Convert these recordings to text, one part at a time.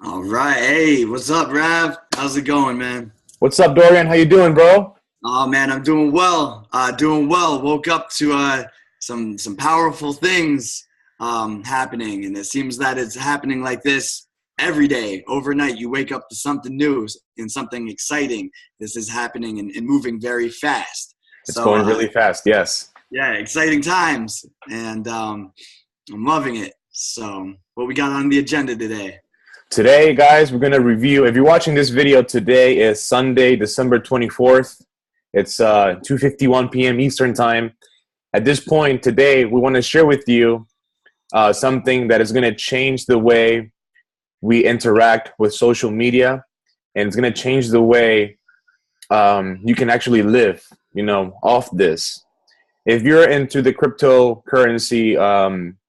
All right. Hey, what's up, Rav? How's it going, man? What's up, Dorian? How you doing, bro? Oh man, I'm doing well. Doing well. Woke up to some powerful things happening, and it seems that it's happening like this every day. Overnight, you wake up to something new and something exciting. This is happening and moving very fast. It's So going really fast. Yes. yeah, exciting times, and I'm loving it. So, what we got on the agenda today? Today, guys, we're gonna review. If you're watching this video, today is Sunday, December 24th. It's 2:51 p.m. Eastern time. At this point today, we want to share with you something that is gonna change the way we interact with social media, and it's gonna change the way you can actually live, off this. If you're into the cryptocurrency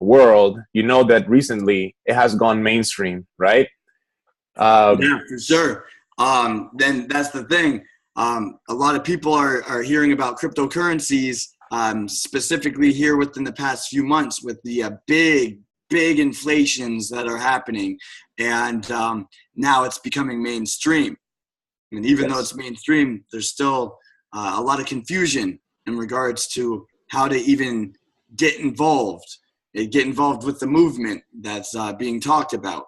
world, you know that recently it has gone mainstream, right? Um, Yeah, for sure. Then that's the thing. A lot of people are hearing about cryptocurrencies, specifically here within the past few months with the big inflations that are happening. And now it's becoming mainstream. And even though yes, it's mainstream, there's still a lot of confusion in regards to how to even get involved with the movement that's being talked about.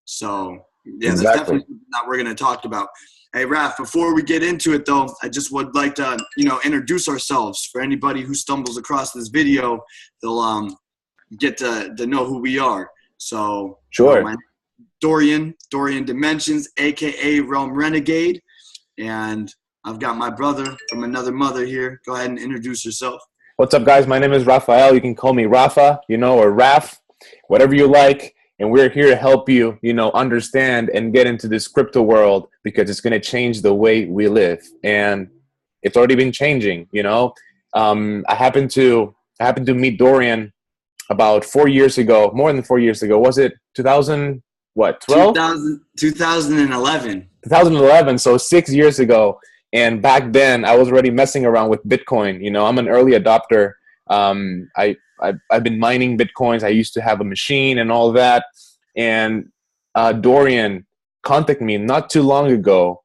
So yeah, that's exactly. definitely something that we're going to talk about. Hey, Raf, before we get into it, though, I just would like to, introduce ourselves. For anybody who stumbles across this video, they'll get to know who we are. So, my Sure. name is Dorian Dimensions, aka Realm Renegade, and I've got my brother from another mother here. Go ahead and introduce yourself. What's up, guys? My name is Rafael. You can call me Rafa, or Raf, whatever you like. And we're here to help you, understand and get into this crypto world because it's going to change the way we live. And it's already been changing. I happened to meet Dorian about 4 years ago, more than 4 years ago. Was it 2000, what, 12? 2011. 2011, so 6 years ago. And back then, I was already messing around with Bitcoin. I'm an early adopter. I've been mining Bitcoins. I used to have a machine and all that. And Dorian contacted me not too long ago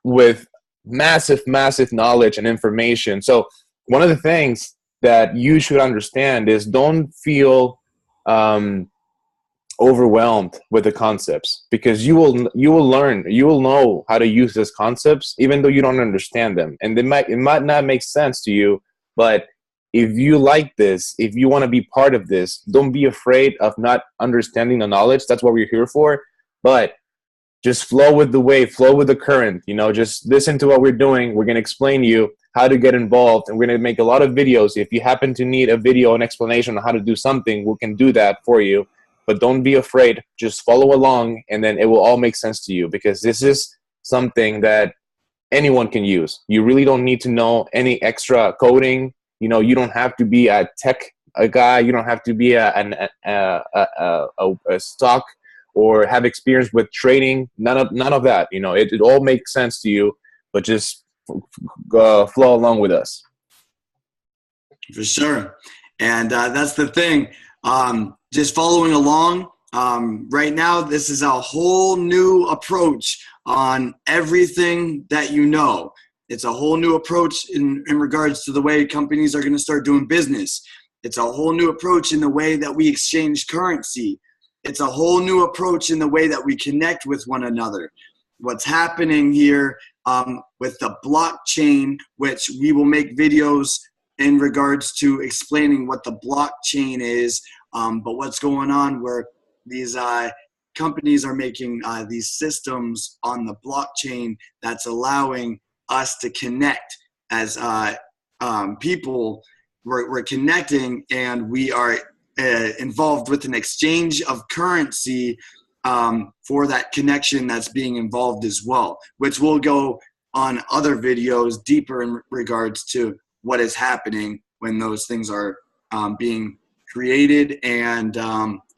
with massive knowledge and information. So one of the things that you should understand is don't feel um, overwhelmed with the concepts, because you will know how to use these concepts even though you don't understand them, and it might not make sense to you. But if you like this, if you want to be part of this, don't be afraid of not understanding the knowledge. That's what we're here for. But just flow with the wave, flow with the current. Just listen to what we're doing. We're going to explain to you how to get involved, and we're going to make a lot of videos. If you happen to need a video, an explanation on how to do something, we can do that for you. But don't be afraid. Just follow along, and then it will all make sense to you, because this is something that anyone can use. You really don't need to know any extra coding. You don't have to be a guy. You don't have to be a stock or have experience with trading. None of that. It all makes sense to you, but just flow along with us. For sure. And that's the thing. Just following along. Right now, this is a whole new approach on everything that you know. It's a whole new approach in regards to the way companies are going to start doing business. It's a whole new approach in the way that we exchange currency. It's a whole new approach in the way that we connect with one another. What's happening here with the blockchain, which we will make videos in regards to explaining what the blockchain is, but what's going on where these companies are making these systems on the blockchain that's allowing us to connect as people. We're connecting, and we are involved with an exchange of currency for that connection that's being involved as well, which will go on other videos deeper in regards to what is happening when those things are being created and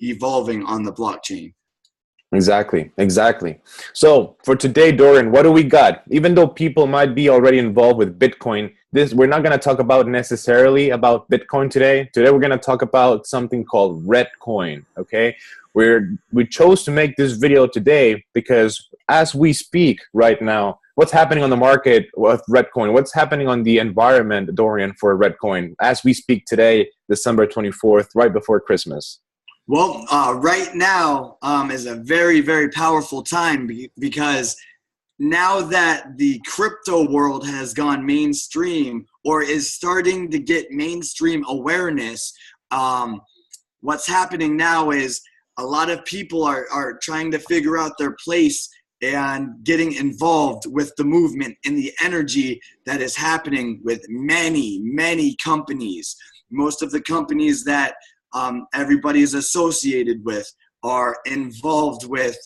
evolving on the blockchain. Exactly. So for today, Dorian, what do we got? Even though people might be already involved with Bitcoin, we're not going to talk about necessarily about Bitcoin today. Today we're going to talk about something called ReddCoin. Okay, We chose to make this video today because as we speak right now, what's happening on the market with ReddCoin? What's happening on the environment, Dorian, for ReddCoin as we speak today, December 24th, right before Christmas? Well, right now is a very, very powerful time because now that the crypto world has gone mainstream or is starting to get mainstream awareness, what's happening now is a lot of people are trying to figure out their place and getting involved with the movement and the energy that is happening with many, many companies. Most of the companies that everybody is associated with are involved with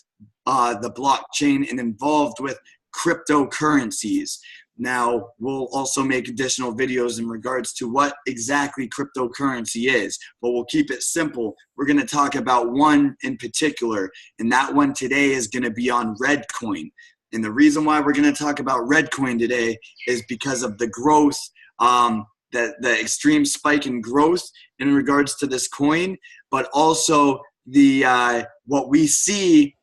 the blockchain and involved with cryptocurrencies. Now, we'll also make additional videos in regards to what exactly cryptocurrency is, but we'll keep it simple. We're going to talk about one in particular, and that one today is going to be on ReddCoin. And the reason why we're going to talk about ReddCoin today is because of the growth, the extreme spike in growth in regards to this coin, but also the what we see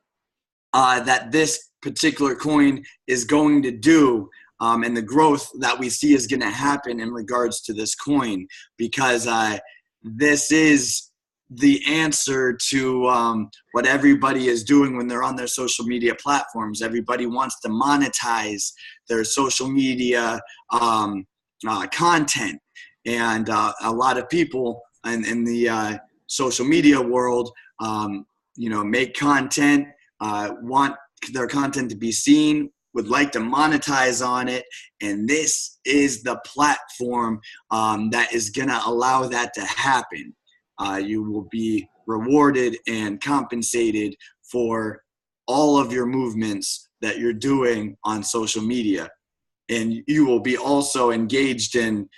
that this particular coin is going to do, and the growth that we see is going to happen in regards to this coin, because this is the answer to what everybody is doing when they're on their social media platforms. Everybody wants to monetize their social media content, and a lot of people in the social media world, make content, want their content to be seen, would like to monetize on it, and this is the platform that is going to allow that to happen. You will be rewarded and compensated for all of your movements that you're doing on social media, and you will be also engaged in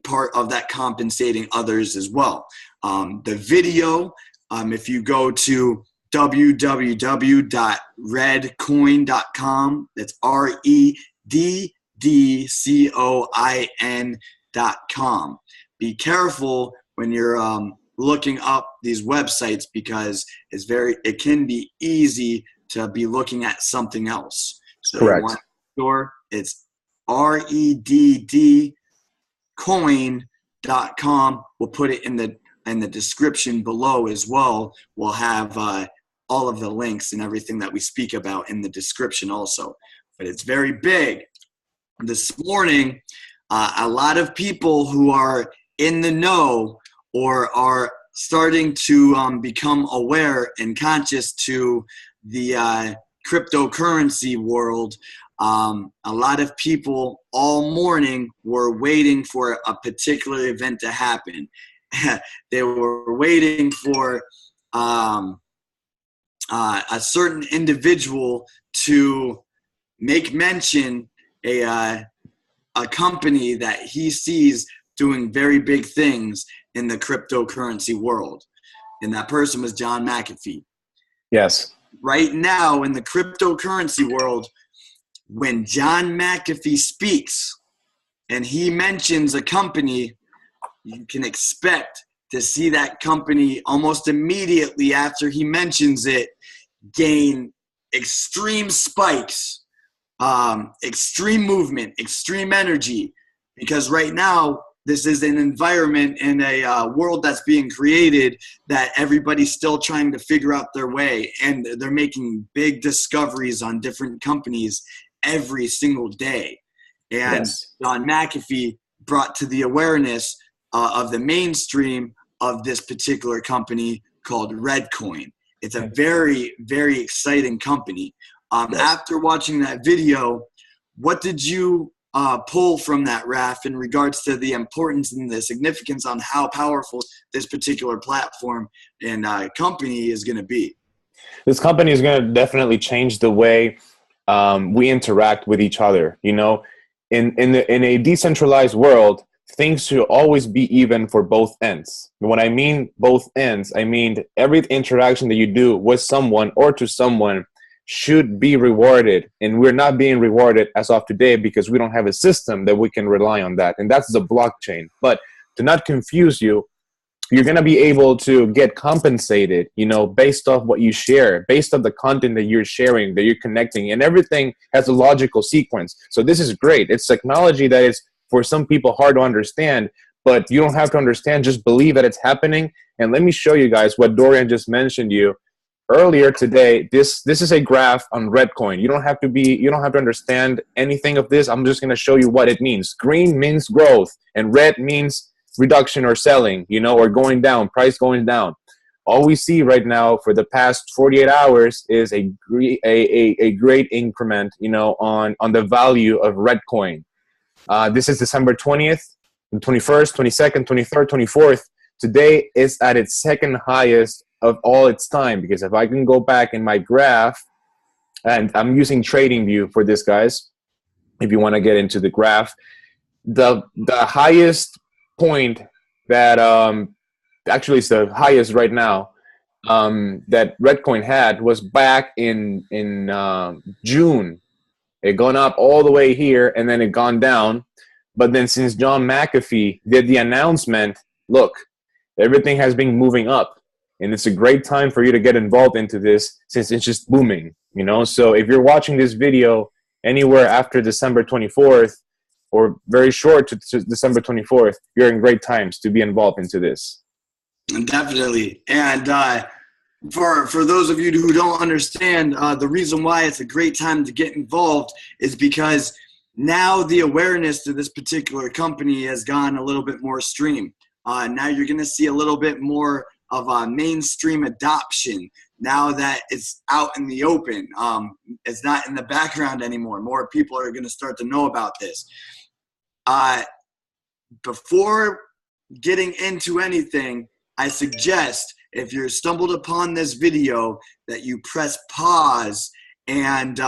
part of that compensating others as well. The video, if you go to www.reddcoin.com. That's ReddCoin.com. Be careful when you're looking up these websites, because it can be easy to be looking at something else. So correct. It's REDD coin.com. We'll put it in the description below as well. We'll have all of the links and everything that we speak about in the description also. But it's very big. This morning, a lot of people who are in the know or are starting to become aware and conscious to the cryptocurrency world, a lot of people all morning were waiting for a particular event to happen. They were waiting for a certain individual to make mention a company that he sees doing very big things in the cryptocurrency world. And that person was John McAfee. Yes. Right now in the cryptocurrency world, when John McAfee speaks and he mentions a company, you can expect to see that company almost immediately after he mentions it gain extreme spikes, extreme movement, extreme energy, because right now this is an environment in a world that's being created that everybody's still trying to figure out their way, and they're making big discoveries on different companies every single day. And yes, John McAfee brought to the awareness of the mainstream of this particular company called ReddCoin. It's a very, very exciting company. After watching that video, what did you pull from that, Raf, in regards to the importance and the significance on how powerful this particular platform and company is going to be? This company is going to definitely change the way we interact with each other. You know, in a decentralized world, things should always be even for both ends. When I mean both ends, I mean every interaction that you do with someone or to someone should be rewarded, and we're not being rewarded as of today because we don't have a system that we can rely on that, and that's the blockchain. But to not confuse you, you're going to be able to get compensated, you know, based off what you share, based off the content that you're sharing, that you're connecting, and everything has a logical sequence. So this is great. It's technology that is, for some people, hard to understand, but you don't have to understand, just believe that it's happening. And let me show you guys what Dorian just mentioned to you earlier today. This is a graph on ReddCoin. You don't have to understand anything of this. I'm just going to show you what it means. Green means growth, and red means reduction or selling, you know, or going down, price going down. All we see right now for the past 48 hours is a great increment, you know, on the value of ReddCoin. This is December 20th, 21st, 22nd, 23rd, 24th. Today is at its second highest of all its time, because if I can go back in my graph, and I'm using TradingView for this, guys, if you want to get into the graph, the highest point that actually it's the highest right now that ReddCoin had was back in June. It gone up all the way here, and then it gone down. But then since John McAfee did the announcement, look, everything has been moving up, and it's a great time for you to get involved into this, since it's just booming, you know. So if you're watching this video anywhere after December 24th, or very short to December 24th, you're in great times to be involved into this. Definitely. And for those of you who don't understand, the reason why it's a great time to get involved is because now the awareness to this particular company has gone a little bit more stream. Now you're going to see a little bit more of a mainstream adoption now that it's out in the open. It's not in the background anymore. More people are going to start to know about this. Before getting into anything, I suggest, if you're stumbled upon this video, that you press pause and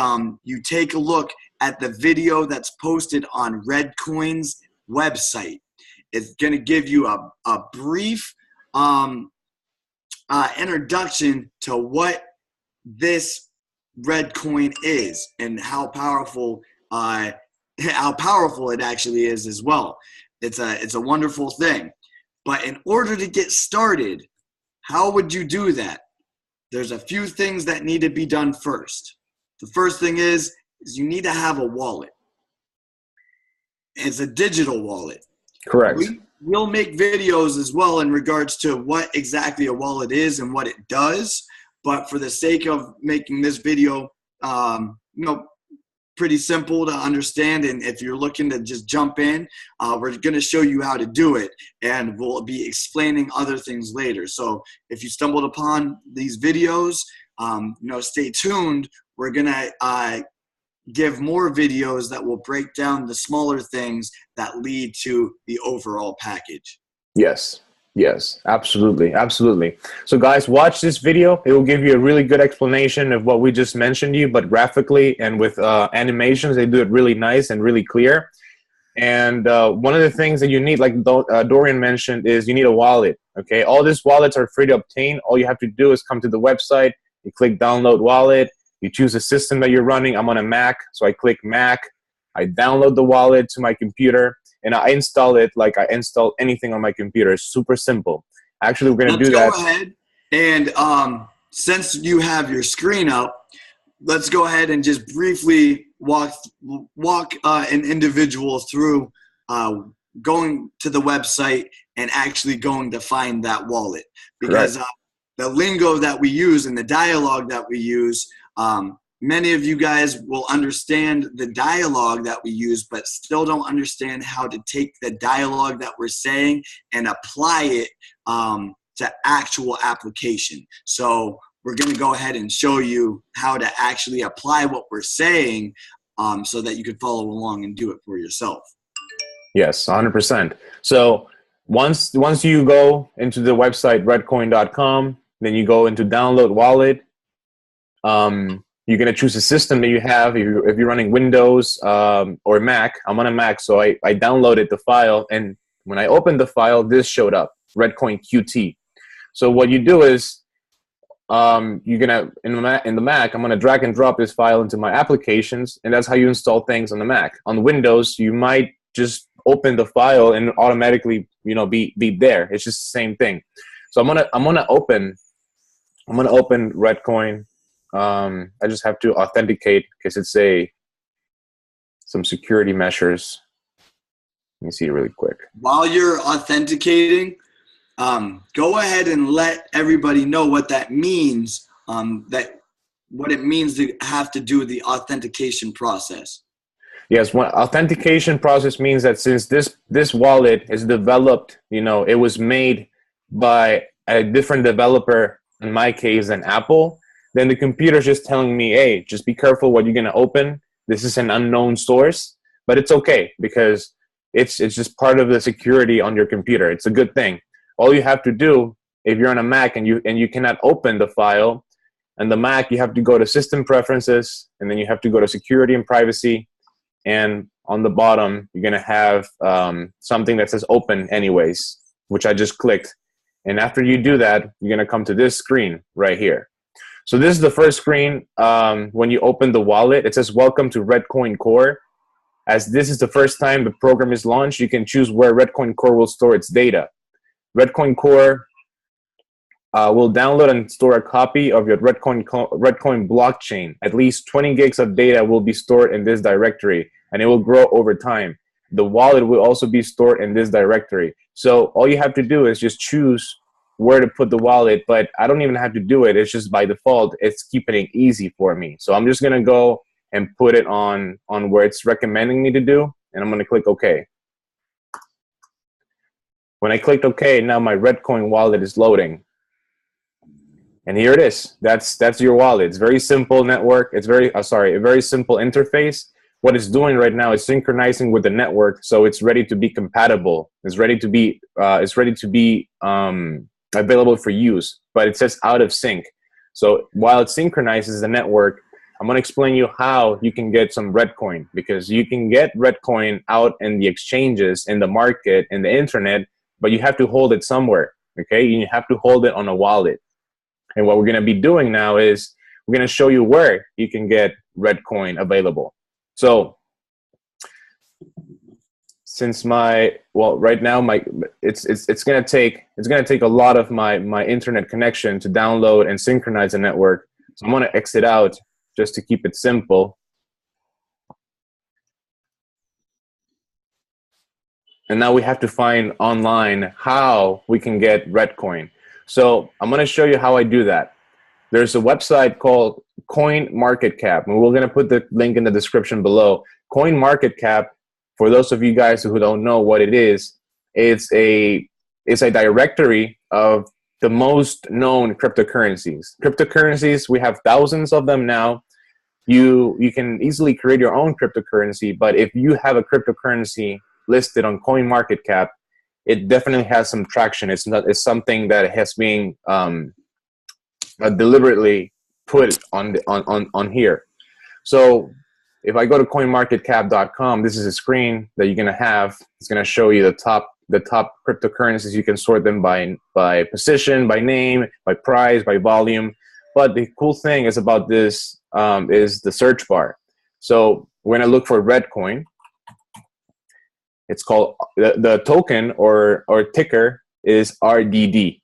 you take a look at the video that's posted on ReddCoin's website. It's going to give you a brief introduction to what this ReddCoin is and how powerful it actually is as well. It's a wonderful thing. But in order to get started, how would you do that? There's a few things that need to be done first. The first thing is you need to have a wallet. It's a digital wallet. Correct. We'll make videos as well in regards to what exactly a wallet is and what it does. But for the sake of making this video, pretty simple to understand, and if you're looking to just jump in, we're going to show you how to do it, and we'll be explaining other things later. So if you stumbled upon these videos, stay tuned. We're going to give more videos that will break down the smaller things that lead to the overall package. Yes, absolutely. So guys, watch this video. It will give you a really good explanation of what we just mentioned to you, but graphically and with animations. They do it really nice and really clear. And one of the things that you need, like Dorian mentioned, is you need a wallet. Okay, all these wallets are free to obtain. All you have to do is come to the website, you click download wallet, you choose the system that you're running. I'm on a Mac, so I click Mac, I download the wallet to my computer, and I install it like I install anything on my computer. It's super simple. Actually, we're going to do that. Let's go ahead and since you have your screen up, let's go ahead and just briefly walk an individual through going to the website and actually going to find that wallet. Because the lingo that we use and the dialogue that we use, many of you guys will understand the dialogue that we use, but still don't understand how to take the dialogue that we're saying and apply it to actual application. So we're going to go ahead and show you how to actually apply what we're saying so that you can follow along and do it for yourself. Yes, 100%. So once you go into the website ReddCoin.com, then you go into download wallet. You're going to choose a system that you have. If you're running Windows or Mac, I'm on a Mac, so I downloaded the file, and when I opened the file, this showed up, ReddCoin QT. So what you do is you're going to, in the Mac, I'm going to drag and drop this file into my applications, and that's how you install things on the Mac. On Windows, you might just open the file and automatically, you know, be there. It's just the same thing. So I'm gonna open ReddCoin. I just have to authenticate because it's some security measures. Let me see it really quick. While you're authenticating, go ahead and let everybody know what that means. What it means to have to do the authentication process. Yes, what authentication process means that since this wallet is developed, you know, it was made by a different developer, in my case, than Apple, then the computer's just telling me, hey, just be careful what you're going to open. This is an unknown source, but it's okay because it's just part of the security on your computer. It's a good thing. All you have to do, if you're on a Mac and you cannot open the file, and the Mac, you have to go to System Preferences, and then you have to go to Security and Privacy, and on the bottom, you're going to have something that says Open Anyways, which I just clicked. And after you do that, you're going to come to this screen right here. So this is the first screen when you open the wallet. It says, Welcome to ReddCoin Core. As this is the first time the program is launched, you can choose where ReddCoin Core will store its data. ReddCoin Core will download and store a copy of your ReddCoin blockchain. At least 20 gigs of data will be stored in this directory, and it will grow over time. The wallet will also be stored in this directory. So all you have to do is just choose where to put the wallet, but I don't even have to do it. It's just by default, it's keeping it easy for me. So I'm just going to go and put it on where it's recommending me to do, and I'm going to click OK. When I clicked OK, now my ReddCoin wallet is loading. And here it is. That's your wallet. It's very simple network. It's a very simple interface. What it's doing right now is synchronizing with the network, so it's ready to be compatible. It's ready to be available for use. But it says out of sync. So while it synchronizes the network, I'm going to explain you how you can get some ReddCoin, because you can get ReddCoin out in the exchanges, in the market, in the internet, but you have to hold it somewhere. Okay, you have to hold it on a wallet. And what we're going to be doing now is we're going to show you where you can get ReddCoin available. So since right now it's going to take a lot of my internet connection to download and synchronize the network. So I'm going to exit out just to keep it simple. And now we have to find online how we can get ReddCoin. So I'm going to show you how I do that. There's a website called CoinMarketCap, and we're going to put the link in the description below. CoinMarketCap, for those of you guys who don't know what it is, it's a directory of the most known cryptocurrencies. Cryptocurrencies, we have thousands of them now. You can easily create your own cryptocurrency, but if you have a cryptocurrency listed on CoinMarketCap, it definitely has some traction. It's something that has been deliberately put on here. So if I go to coinmarketcap.com, this is a screen that you're gonna have. It's gonna show you the top cryptocurrencies. You can sort them by position, by name, by price, by volume. But the cool thing is about this is the search bar. So we're gonna look for ReddCoin. It's called the token or ticker is RDD.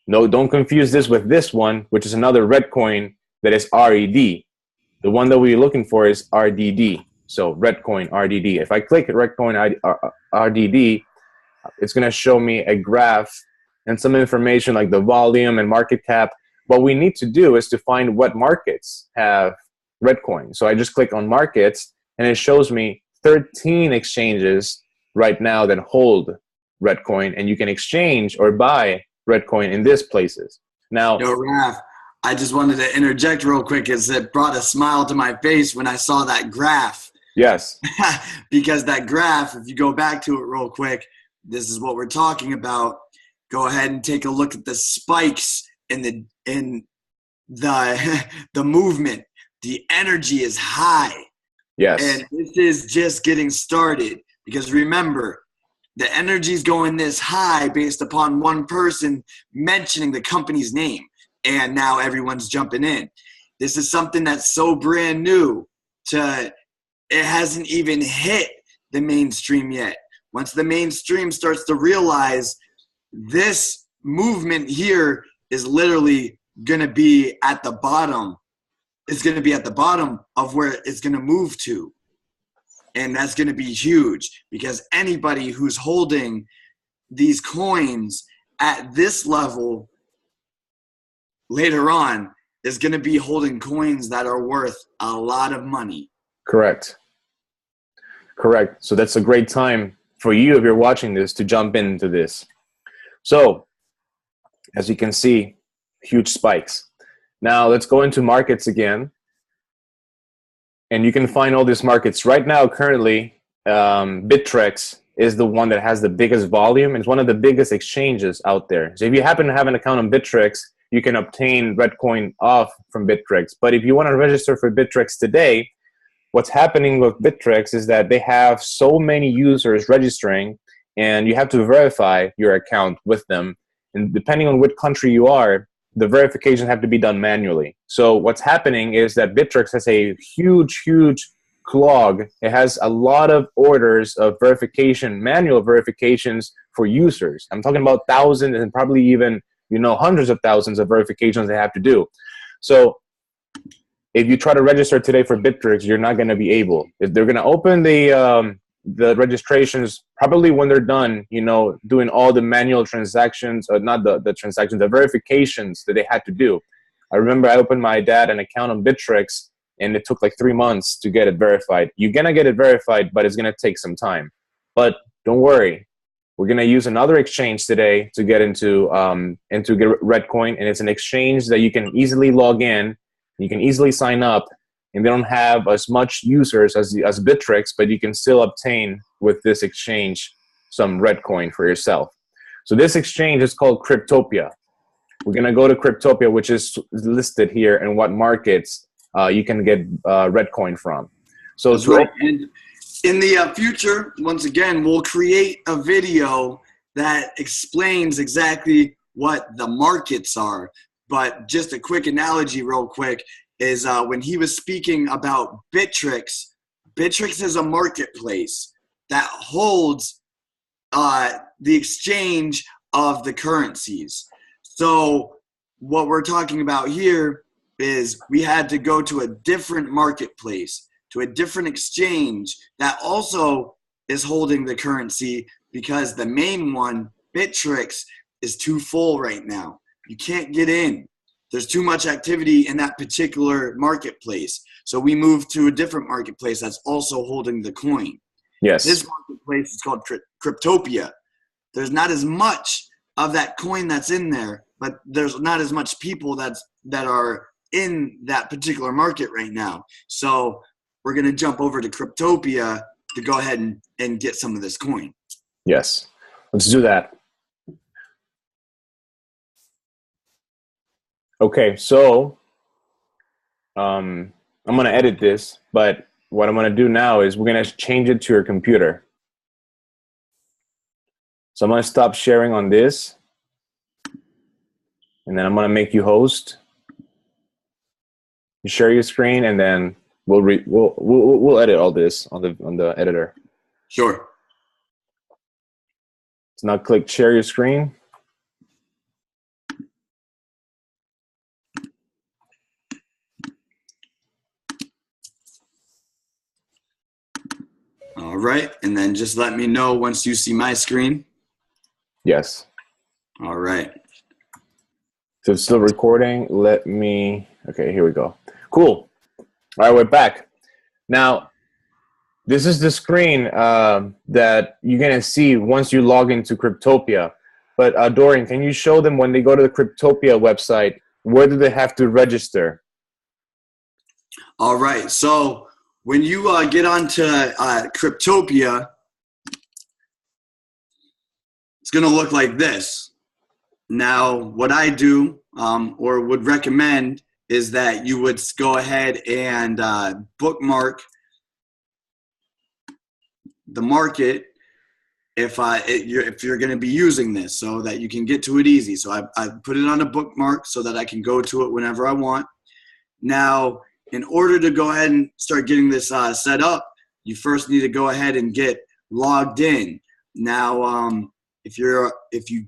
No, don't confuse this with this one, which is another ReddCoin that is RED. The one that we're looking for is RDD. So ReddCoin RDD. If I click ReddCoin RDD, it's going to show me a graph and some information like the volume and market cap. What we need to do is to find what markets have ReddCoin. So I just click on markets, and it shows me 13 exchanges right now that hold ReddCoin, and you can exchange or buy ReddCoin in these places. Now, Yo, Raf, I just wanted to interject real quick, as it brought a smile to my face when I saw that graph. Yes. Because that graph, if you go back to it real quick, this is what we're talking about. Go ahead and take a look at the spikes in the movement. The energy is high. Yes. And this is just getting started, because remember, the energy is going this high based upon one person mentioning the company's name, and now everyone's jumping in. This is something that's so brand new it hasn't even hit the mainstream yet. once the mainstream starts to realize this movement here is literally going to be at the bottom, it's going to be at the bottom of where it's going to move to. And that's going to be huge, because anybody who's holding these coins at this level later on is going to be holding coins that are worth a lot of money. Correct. Correct. So that's a great time for you, if you're watching this, to jump into this. So as you can see, huge spikes. Now let's go into markets again. And you can find all these markets. Right now, currently, Bittrex is the one that has the biggest volume. It's one of the biggest exchanges out there. So if you happen to have an account on Bittrex, you can obtain ReddCoin off from Bittrex. But if you want to register for Bittrex today, what's happening with Bittrex is that they have so many users registering, and you have to verify your account with them. And depending on which country you are, the verifications have to be done manually. So what's happening is that Bittrex has a huge clog. It has a lot of orders of verification, manual verifications for users. I'm talking about thousands and probably even, hundreds of thousands of verifications they have to do. So if you try to register today for Bittrex, you're not going to be able. If they're going to open the registrations probably when they're done, doing all the manual transactions, or not the transactions, the verifications that they had to do. I remember I opened my dad an account on Bittrex, and it took like 3 months to get it verified. You're going to get it verified, but it's going to take some time. But don't worry. We're going to use another exchange today to get into ReddCoin, and it's an exchange that you can easily log in. You can easily sign up, and they don't have as much users as Bittrex, but you can still obtain with this exchange some ReddCoin for yourself. So this exchange is called Cryptopia. We're going to go to Cryptopia, which is listed here, and what markets you can get ReddCoin from. So that's right. And in the future, once again, we'll create a video that explains exactly what the markets are. But just a quick analogy real quick is when he was speaking about Bittrex, Bittrex is a marketplace that holds the exchange of the currencies. So what we're talking about here is we had to go to a different marketplace, to a different exchange that also is holding the currency, because the main one, Bittrex, is too full right now. You can't get in. There's too much activity in that particular marketplace. So we moved to a different marketplace that's also holding the coin. Yes. This marketplace is called Cryptopia. There's not as much of that coin that's in there, but there's not as much people that are in that particular market right now. So we're going to jump over to Cryptopia to go ahead and get some of this coin. Yes. Let's do that. Okay, so I'm going to edit this, but what I'm going to do now is we're going to change it to your computer. So I'm going to stop sharing on this, and then I'm going to make you host. You share your screen, and then we'll edit all this on the editor. Sure. So now click share your screen. All right, and then just let me know once you see my screen. Yes. All right. So it's still recording. Okay, here we go. Cool. All right, we're back. Now, this is the screen that you're going to see once you log into Cryptopia. But Dorian, can you show them when they go to the Cryptopia website, where do they have to register? All right, so when you get onto Cryptopia, it's going to look like this. Now, what I do or would recommend is that you would go ahead and bookmark the market if you're going to be using this, so that you can get to it easy. So I put it on a bookmark so that I can go to it whenever I want. Now, in order to go ahead and start getting this set up, you first need to go ahead and get logged in. Now, if you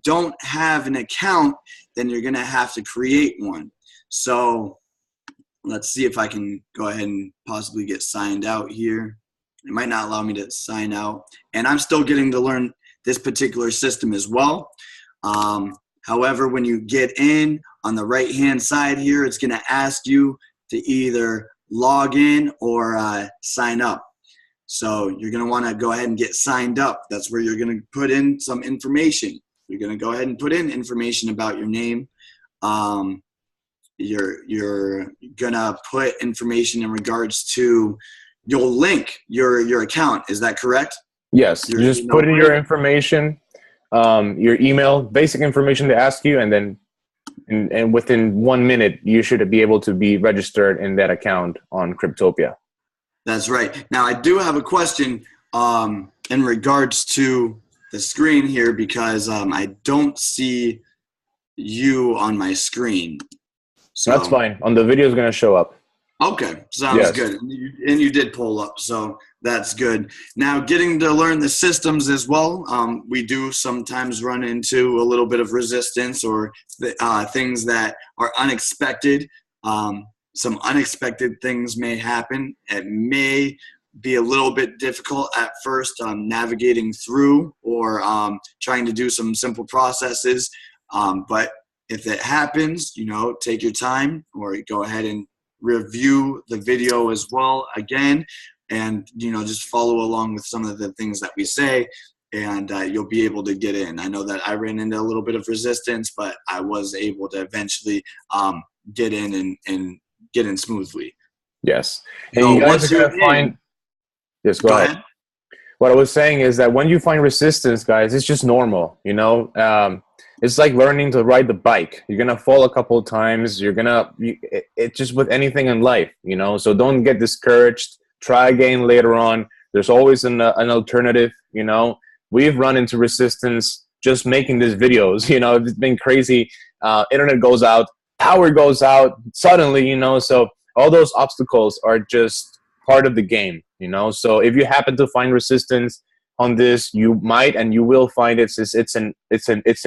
don't have an account, then you're gonna have to create one. So let's see if I can go ahead and possibly get signed out here. It might not allow me to sign out, and I'm still getting to learn this particular system as well. However, when you get in on the right hand side here, it's gonna ask you to either log in or sign up. So you're going to want to go ahead and get signed up. That's where you're going to put in some information. You're going to go ahead and put in information about your name. You're going to put information in regards to, you'll link your account. Is that correct? Yes. You just put in your information, your email, basic information they ask you, and then and within 1 minute, you should be able to be registered in that account on Cryptopia. That's right. Now, I do have a question in regards to the screen here, because I don't see you on my screen. So that's fine. On the video is going to show up. Okay, sounds good. And you did pull up, so that's good. Now, getting to learn the systems as well, we do sometimes run into a little bit of resistance or things that are unexpected. Some unexpected things may happen. It may be a little bit difficult at first navigating through or trying to do some simple processes. But if it happens, take your time or go ahead and review the video as well again, and just follow along with some of the things that we say, and you'll be able to get in. I know that I ran into a little bit of resistance, but I was able to eventually get in and get in smoothly. Yes. And you guys are going to find... Yes, go ahead. What I was saying is that when you find resistance, guys, it's just normal, It's like learning to ride the bike. You're going to fall a couple of times. It's just with anything in life, So don't get discouraged. Try again later on. There's always an alternative, We've run into resistance just making these videos, It's been crazy. Internet goes out. Power goes out suddenly, So all those obstacles are just part of the game, So if you happen to find resistance on this, you might and you will find it's a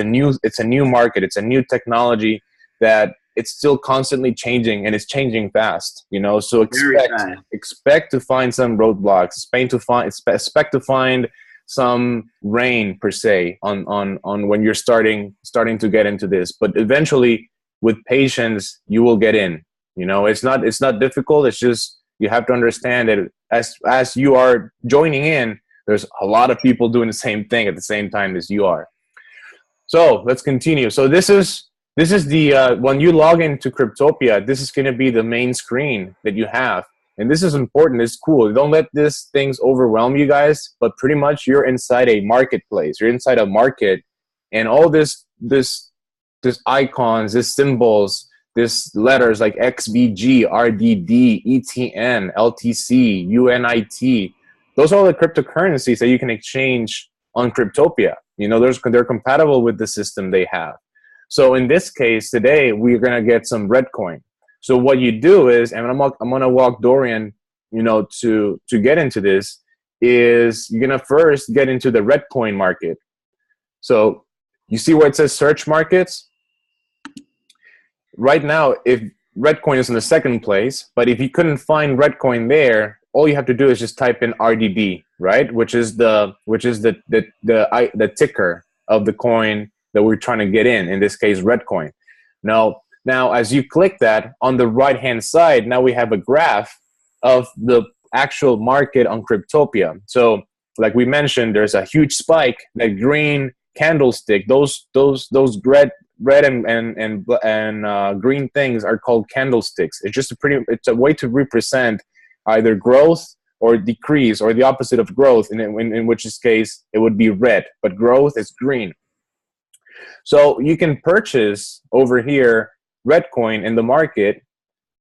new market, it's a new technology that it's still constantly changing, and it's changing fast, So expect to find some roadblocks, expect to find some rain per se on when you're starting to get into this, but eventually with patience you will get in. It's not difficult. It's just you have to understand that as you are joining in, there's a lot of people doing the same thing at the same time as you are. So let's continue. So this is the when you log into Cryptopia, this is going to be the main screen that you have, and this is important. It's cool. Don't let these things overwhelm you guys. But pretty much you're inside a marketplace. You're inside a market, and all this icons, these symbols, these letters like XBG, RDD, ETN, LTC, UNIT. Those are all the cryptocurrencies that you can exchange on Cryptopia. They're compatible with the system they have. So in this case, today, we're going to get some ReddCoin. So what you do is, and I'm going to walk Dorian, to get into this, is you're going to first get into the ReddCoin market. So you see where it says search markets? Right now, if ReddCoin is in the second place, but if you couldn't find ReddCoin there, all you have to do is just type in RDD, right? Which is the ticker of the coin that we're trying to get in this case, ReddCoin. Now, as you click that, on the right-hand side, now we have a graph of the actual market on Cryptopia. So, like we mentioned, there's a huge spike. That green candlestick, those red and green things are called candlesticks. It's a way to represent either growth or decrease, or the opposite of growth, in which case it would be red, but growth is green. So you can purchase over here ReddCoin in the market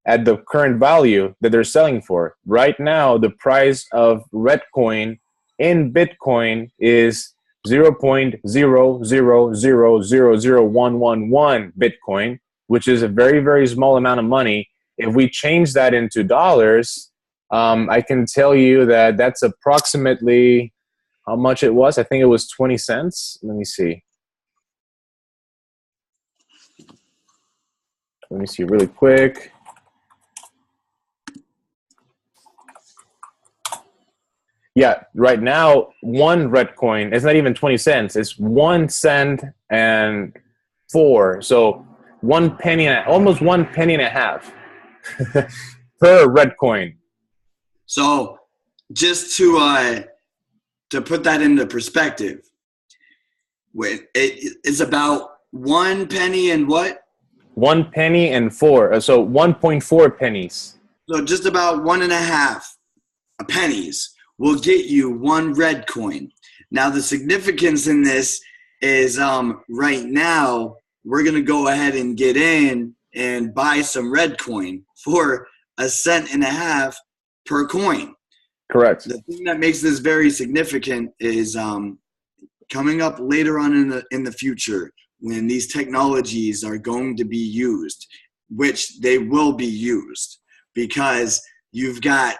at the current value that they're selling for. Right now, the price of ReddCoin in Bitcoin is 0.000000111 Bitcoin, which is a very, very small amount of money. If we change that into dollars, I can tell you that that's approximately how much it was. I think it was 20 cents. Let me see. Let me see really quick. Yeah, right now, one ReddCoin, it's not even 20 cents. It's 1 cent and 4. So 1 penny, almost 1 penny and a half per ReddCoin. So just to put that into perspective, it's about 1 penny and what? 1 penny and 4. So 1.4 pennies. So just about 1.5 pennies will get you 1 ReddCoin. Now the significance in this is right now we're gonna go ahead and get in and buy some ReddCoin for 1.5 cents per coin. Correct. The thing that makes this very significant is coming up later on in the future when these technologies are going to be used, which they will be used, because you've got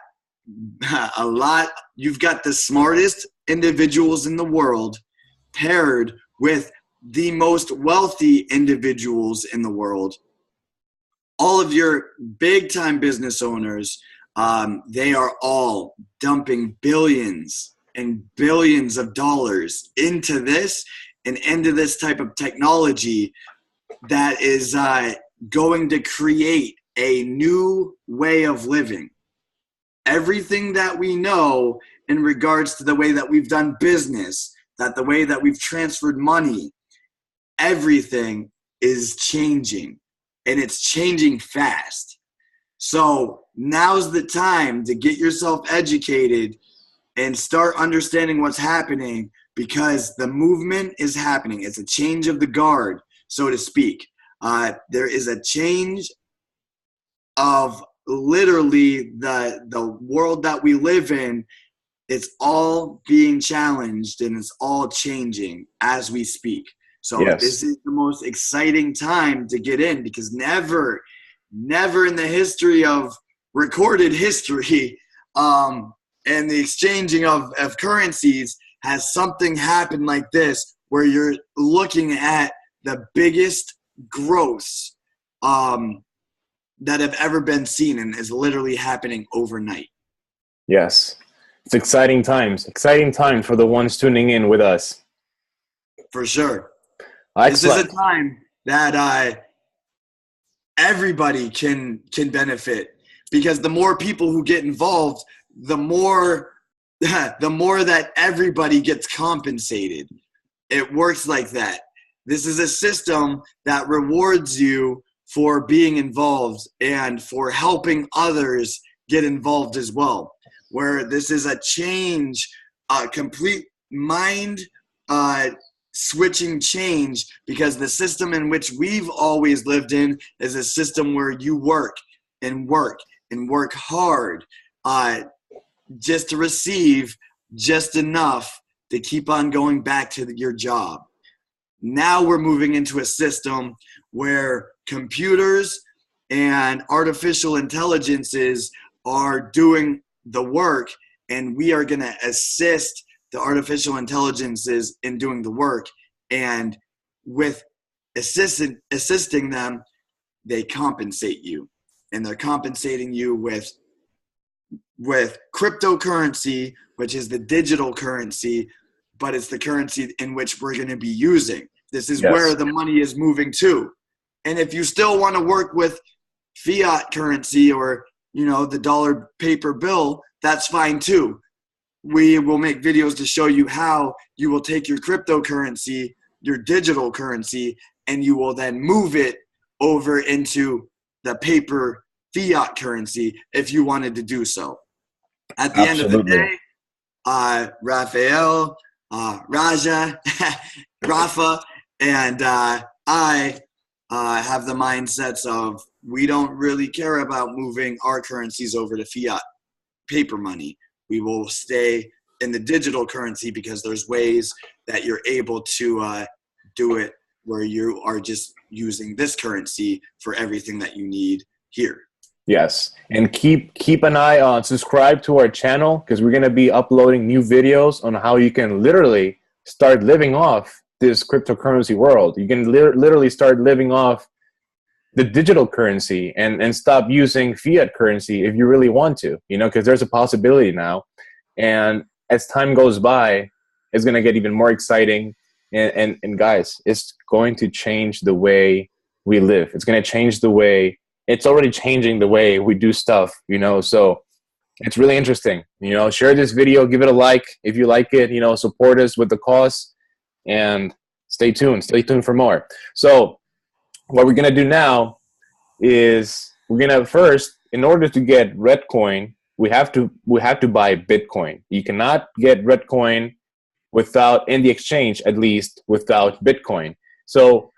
you've got the smartest individuals in the world paired with the most wealthy individuals in the world. All of your big time business owners, they are all dumping billions and billions of dollars into this and into this type of technology that is going to create a new way of living. Everything that we know in regards to the way that we've done business, that the way that we've transferred money, everything is changing, and it's changing fast. So now's the time to get yourself educated and start understanding what's happening, because the movement is happening. It's a change of the guard, so to speak. There is a change of literally the world that we live in. It's all being challenged and it's all changing as we speak. So Yes. This is the most exciting time to get in, because never in the history of recorded history and the exchanging of currencies has something happened like this, where you're looking at the biggest growths that have ever been seen, and is literally happening overnight. Yes. It's exciting times for the ones tuning in with us. For sure. Excellent. This is a time that everybody can benefit, because the more people who get involved, the more that everybody gets compensated. It works like that. This is a system that rewards you for being involved and for helping others get involved as well. Where this is a change, a complete mind switching change, because the system in which we've always lived in is a system where you work and work and work hard just to receive just enough to keep on going back to your job. Now we're moving into a system where computers and artificial intelligences are doing the work, and we are going to assist the artificial intelligences in doing the work. And with assisting them, they compensate you, and they're compensating you with cryptocurrency, which is the digital currency, but it's the currency in which we're going to be using. This is where the money is moving to. And if you still want to work with fiat currency or, the dollar paper bill, that's fine too. We will make videos to show you how you will take your cryptocurrency, your digital currency, and you will then move it over into the paper fiat currency if you wanted to do so. At the end of the day, Raphael, Raja, Rafa, and I have the mindsets of, we don't really care about moving our currencies over to fiat paper money. We will stay in the digital currency, because there's ways that you're able to do it where you are just using this currency for everything that you need here. Yes, and keep an eye on, subscribe to our channel, because we're gonna be uploading new videos on how you can literally start living off this cryptocurrency world. You can literally start living off the digital currency and stop using fiat currency if you really want to, you know, because there's a possibility now. And as time goes by, it's gonna get even more exciting. And guys, it's going to change the way we live. It's gonna change the way, it's already changing the way we do stuff, you know. So it's really interesting, you know. Share this video, give it a like if you like it, you know, support us with the cause, and stay tuned for more. So what we're gonna do now is we're gonna first, in order to get ReddCoin, we have to buy Bitcoin. You cannot get ReddCoin without, in the exchange at least, without Bitcoin. So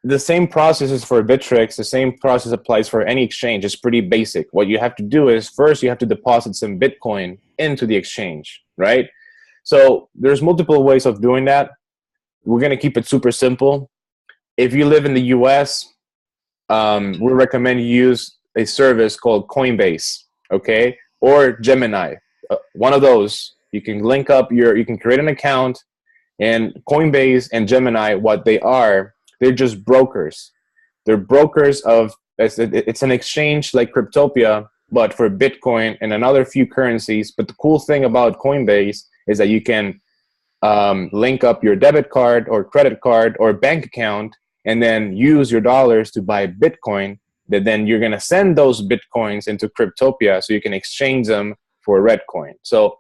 the same process is for Bittrex. The same process applies for any exchange. It's pretty basic. What you have to do is first you have to deposit some Bitcoin into the exchange, right? So there's multiple ways of doing that. We're going to keep it super simple. If you live in the US, we recommend you use a service called Coinbase, okay? Or Gemini. One of those. You can link up you can create an account, and Coinbase and Gemini, what they are, they're just brokers. They're brokers of, it's an exchange like Cryptopia, but for Bitcoin and another few currencies. But the cool thing about Coinbase is that you can link up your debit card or credit card or bank account and then use your dollars to buy Bitcoin. That then you're going to send those Bitcoins into Cryptopia so you can exchange them for ReddCoin. So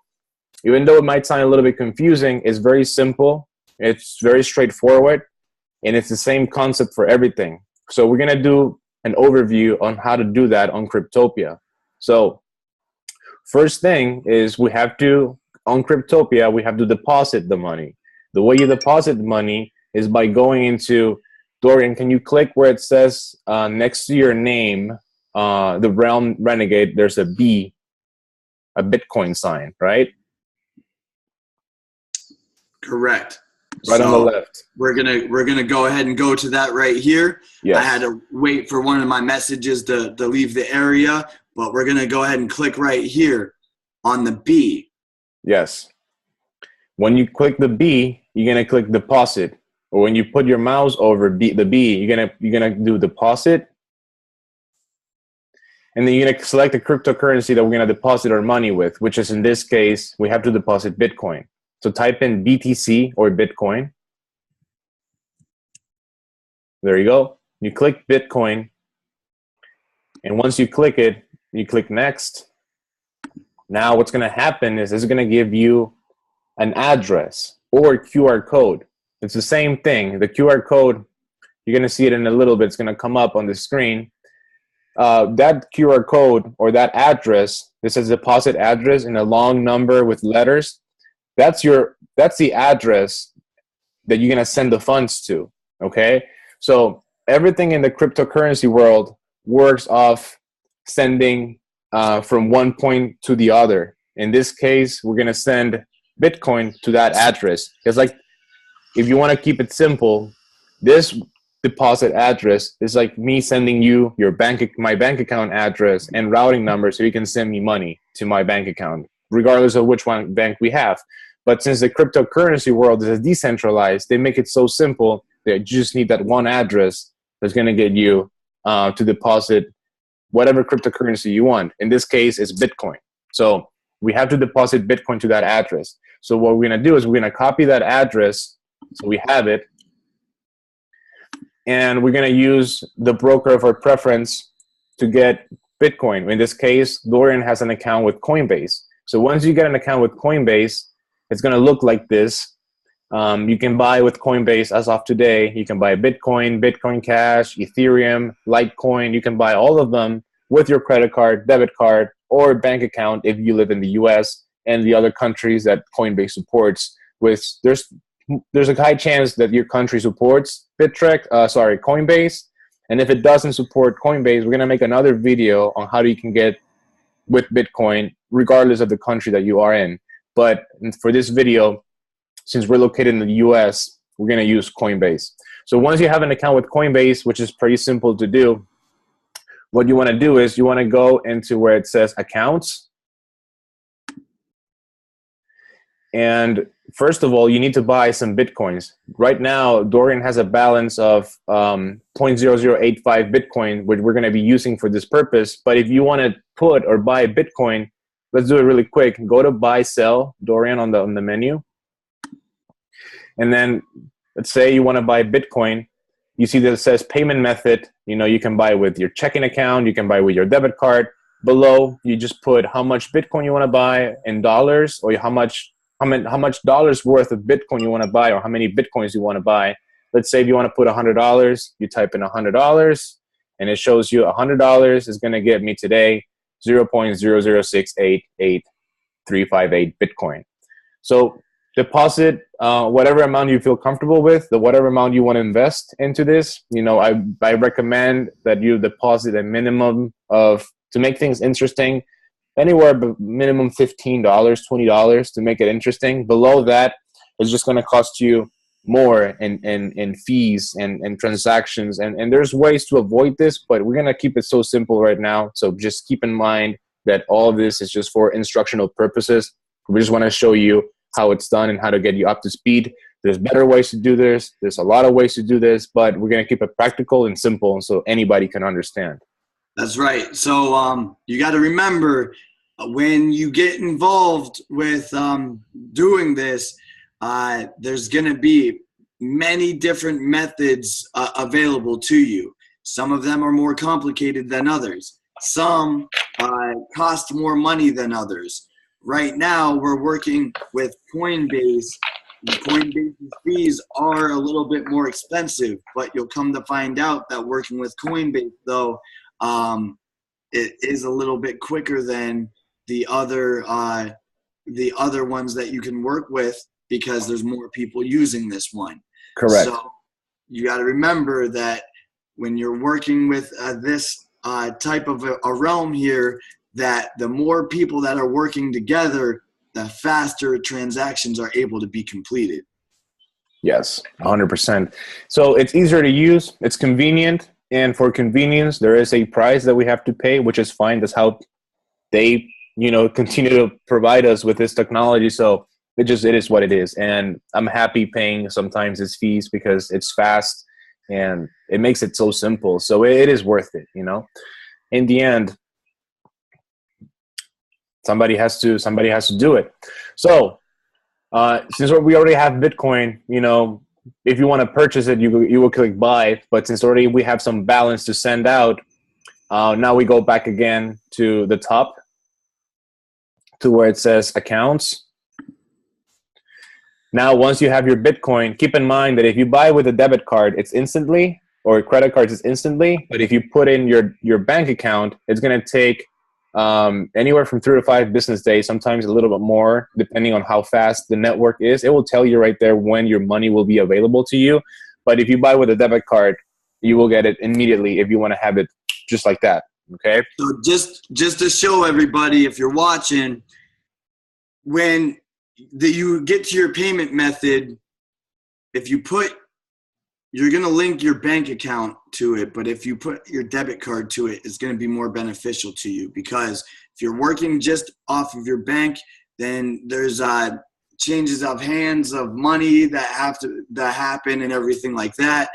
even though it might sound a little bit confusing, it's very simple. It's very straightforward. And it's the same concept for everything. So we're going to do an overview on how to do that on Cryptopia. So first thing is on Cryptopia, we have to deposit the money. The way you deposit the money is by going into, Dorian, can you click where it says next to your name, the Realm Renegade, there's a B, a Bitcoin sign, right? Correct. Right on the left. We're gonna go ahead and go to that right here. Yes. I had to wait for one of my messages to leave the area, but we're gonna go ahead and click right here on the B. Yes. When you click the B, you're gonna click deposit. Or when you put your mouse over the B, you're gonna do deposit. And then you're gonna select the cryptocurrency that we're gonna deposit our money with, which is, in this case, we have to deposit Bitcoin. So type in BTC or Bitcoin. There you go. You click Bitcoin. And once you click it, you click next. Now what's going to happen is it's going to give you an address or QR code. It's the same thing. The QR code, you're going to see it in a little bit. It's going to come up on the screen. That QR code or that address, this is a deposit address in a long number with letters. That's the address that you're going to send the funds to, okay? So everything in the cryptocurrency world works off sending from one point to the other. In this case, we're going to send Bitcoin to that address. It's like, if you want to keep it simple, this deposit address is like me sending you my bank account address and routing number so you can send me money to my bank account, regardless of which one bank we have. But since the cryptocurrency world is decentralized, they make it so simple that you just need that one address that's going to get you to deposit whatever cryptocurrency you want. In this case, it's Bitcoin. So we have to deposit Bitcoin to that address. So what we're going to do is we're going to copy that address so we have it. And we're going to use the broker of our preference to get Bitcoin. In this case, Dorian has an account with Coinbase. So once you get an account with Coinbase, it's going to look like this. You can buy with Coinbase as of today. You can buy Bitcoin, Bitcoin Cash, Ethereum, Litecoin. You can buy all of them with your credit card, debit card, or bank account if you live in the US and the other countries that Coinbase supports. There's a high chance that your country supports Coinbase. And if it doesn't support Coinbase, we're going to make another video on how you can get with Bitcoin regardless of the country that you are in. But for this video, since we're located in the US, we're going to use Coinbase. So once you have an account with Coinbase, which is pretty simple to do, what you want to do is you want to go into where it says accounts. And first of all, you need to buy some Bitcoins. Right now, Dorian has a balance of 0.0085 Bitcoin, which we're going to be using for this purpose. But if you want to put or buy Bitcoin, let's do it really quick. Go to buy, sell, Dorian on the menu. And then let's say you want to buy Bitcoin. You see that it says payment method. You know, you can buy with your checking account. You can buy with your debit card. Below, you just put how much Bitcoin you want to buy in dollars, or how much dollars worth of Bitcoin you want to buy, or how many Bitcoins you want to buy. Let's say if you want to put $100, you type in $100, and it shows you $100 is going to get me today 0.00688 358 Bitcoin. So deposit whatever amount you feel comfortable with, whatever amount you want to invest into this. You know, I recommend that you deposit a minimum of, to make things interesting, anywhere but minimum $15, $20 to make it interesting. Below that, it's just going to cost you more in fees and transactions. And there's ways to avoid this, but we're going to keep it so simple right now. So just keep in mind that all of this is just for instructional purposes. We just want to show you how it's done and how to get you up to speed. There's better ways to do this. There's a lot of ways to do this, but we're going to keep it practical and simple so anybody can understand. That's right. So you got to remember, when you get involved with doing this, there's going to be many different methods available to you. Some of them are more complicated than others. Some cost more money than others. Right now, we're working with Coinbase. Coinbase's fees are a little bit more expensive, but you'll come to find out that working with Coinbase, though, it is a little bit quicker than the other ones that you can work with, because there's more people using this one. Correct. So you got to remember that when you're working with this type of a realm here, that the more people that are working together, the faster transactions are able to be completed. Yes, 100%. So it's easier to use, it's convenient, and for convenience, there is a price that we have to pay, which is fine. That's how they, you know, continue to provide us with this technology. So it is what it is. And I'm happy paying sometimes its fees because it's fast and it makes it so simple. So it is worth it, you know. In the end, somebody has to do it. So since we already have Bitcoin, you know, if you want to purchase it, you will click buy. But since already we have some balance to send out, now we go back again to the top, to where it says accounts. Now, once you have your Bitcoin, keep in mind that if you buy with a debit card, it's instantly, or credit cards, it's instantly. But if you put in your bank account, it's going to take anywhere from 3 to 5 business days, sometimes a little bit more, depending on how fast the network is. It will tell you right there when your money will be available to you. But if you buy with a debit card, you will get it immediately if you want to have it just like that. Okay. So just to show everybody, if you're watching, when you get to your payment method, if you put, you're going to link your bank account to it, but if you put your debit card to it, it's going to be more beneficial to you, because if you're working just off of your bank, then there's changes of hands of money that happen and everything like that.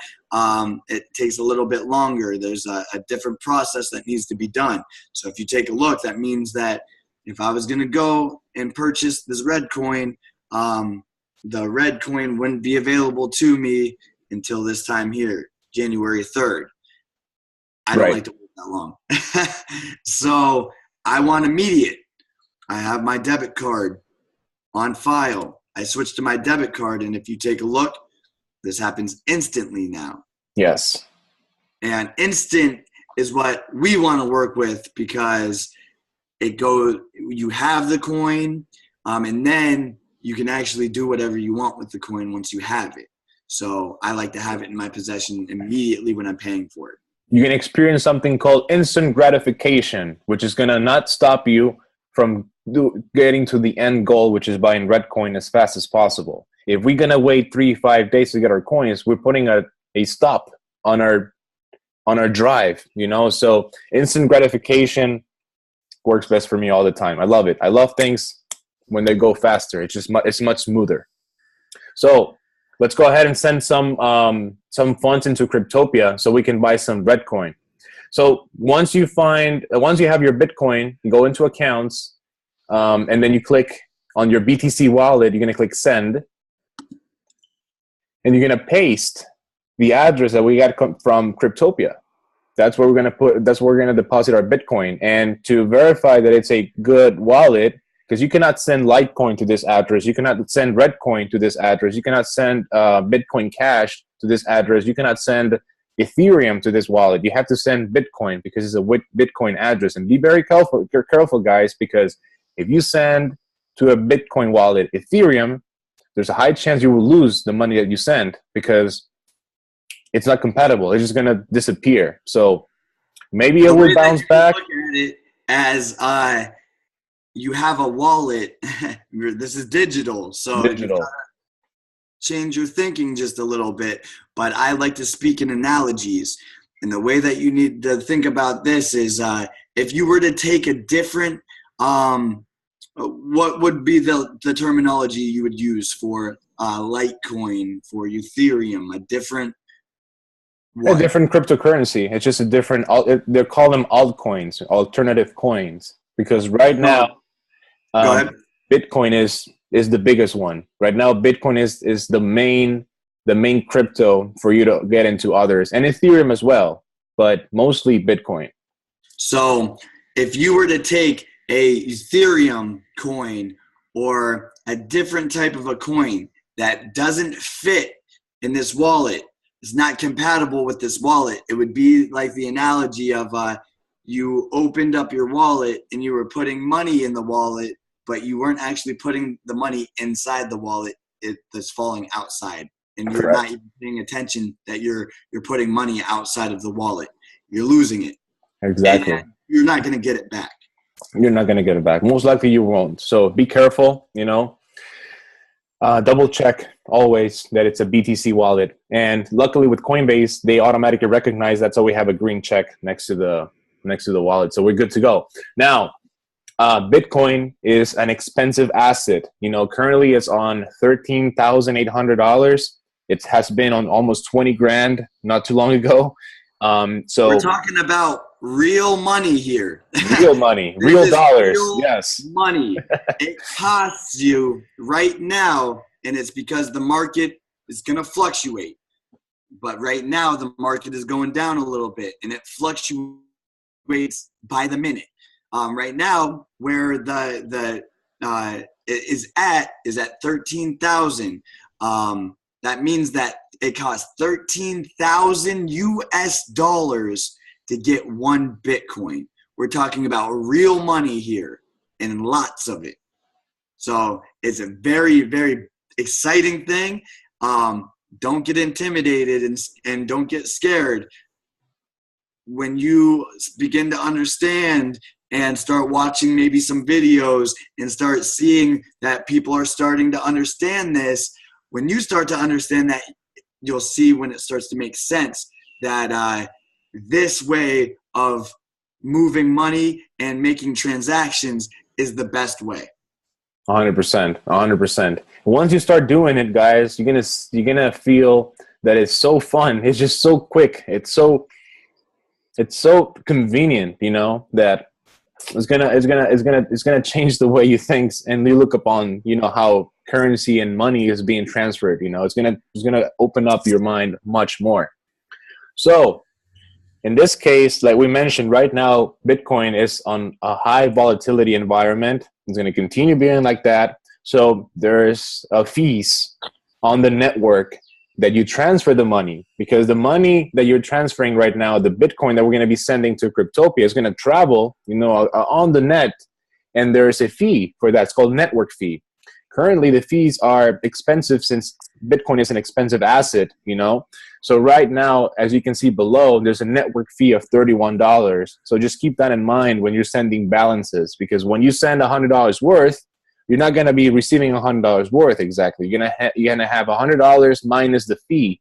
It takes a little bit longer. There's a different process that needs to be done. So if you take a look, that means that if I was going to go and purchase this ReddCoin, the ReddCoin wouldn't be available to me until this time here, January 3rd. I don't like to wait that long. So I want immediate. I have my debit card on file. I switch to my debit card, and if you take a look, this happens instantly now. Yes. And instant is what we want to work with, because you have the coin, and then you can actually do whatever you want with the coin once you have it. So I like to have it in my possession immediately when I'm paying for it. You can experience something called instant gratification, which is going to not stop you from getting to the end goal, which is buying ReddCoin as fast as possible. If we're going to wait 3-5 days to get our coins, we're putting a stop on our on our drive, you know. So instant gratification works best for me all the time. I love it. I love things when they go faster. It's just it's much smoother. So let's go ahead and send some funds into Cryptopia so we can buy some ReddCoin. So once you have your Bitcoin, go into accounts, and then you click on your BTC wallet. You're gonna click send, and you're gonna paste the address that we got from Cryptopia. That's where we're gonna put. That's where we're gonna deposit our Bitcoin. And to verify that it's a good wallet, because you cannot send Litecoin to this address, you cannot send ReddCoin to this address, you cannot send Bitcoin Cash to this address, you cannot send Ethereum to this wallet. You have to send Bitcoin because it's a Bitcoin address. And be very careful, guys, because if you send to a Bitcoin wallet Ethereum, there's a high chance you will lose the money that you send because it's not compatible. It's just going to disappear. So maybe it will bounce back. Look at it as you have a wallet. This is digital. So digital. Change your thinking just a little bit. But I like to speak in analogies. And the way that you need to think about this is if you were to take a different, what would be the terminology you would use for Litecoin, for Ethereum, a different cryptocurrency. It's just a different, they call them altcoins, alternative coins, because right now, Bitcoin is the biggest one. Right now, Bitcoin is the main crypto for you to get into others, and Ethereum as well, but mostly Bitcoin. So if you were to take a Ethereum coin or a different type of a coin that doesn't fit in this wallet, is not compatible with this wallet, it would be like the analogy of you opened up your wallet and you were putting money in the wallet, but you weren't actually putting the money inside the wallet. That's falling outside, and you're not even paying attention that you're putting money outside of the wallet. You're losing it. Exactly. And you're not going to get it back. You're not going to get it back. Most likely you won't. So be careful, you know. Double check always that it's a BTC wallet. And luckily with Coinbase, they automatically recognize that, so we have a green check next to the wallet. So we're good to go. Now, Bitcoin is an expensive asset. You know, currently it's on $13,800. It has been on almost 20 grand not too long ago. So we're talking about real money here. Real money, real dollars. Yes. Money. It costs you right now, and it's because the market is going to fluctuate. But right now, the market is going down a little bit, and it fluctuates by the minute. Right now, where the is at 13,000. That means that it costs 13,000 US dollars to get one Bitcoin. We're talking about real money here, and lots of it. So it's a very, very exciting thing. Don't get intimidated and don't get scared. When you begin to understand and start watching maybe some videos and start seeing that people are starting to understand this, when you start to understand that, you'll see when it starts to make sense that this way of moving money and making transactions is the best way. 100%, 100%. Once you start doing it, guys, you're gonna feel that it's so fun. It's just so quick. It's so convenient, you know, that it's gonna change the way you think and you look upon, you know, how currency and money is being transferred. You know, it's gonna open up your mind much more. So in this case, like we mentioned, right now Bitcoin is on a high volatility environment. It's going to continue being like that. So there's fees on the network that you transfer the money, because the money that you're transferring right now, the Bitcoin that we're going to be sending to Cryptopia, is going to travel, you know, on the net, and there's a fee for that. It's called network fee. Currently, the fees are expensive since Bitcoin is an expensive asset, you know. So right now, as you can see below, there's a network fee of $31. So just keep that in mind when you're sending balances, because when you send $100 worth, you're not going to be receiving $100 worth exactly. You're gonna have $100 minus the fee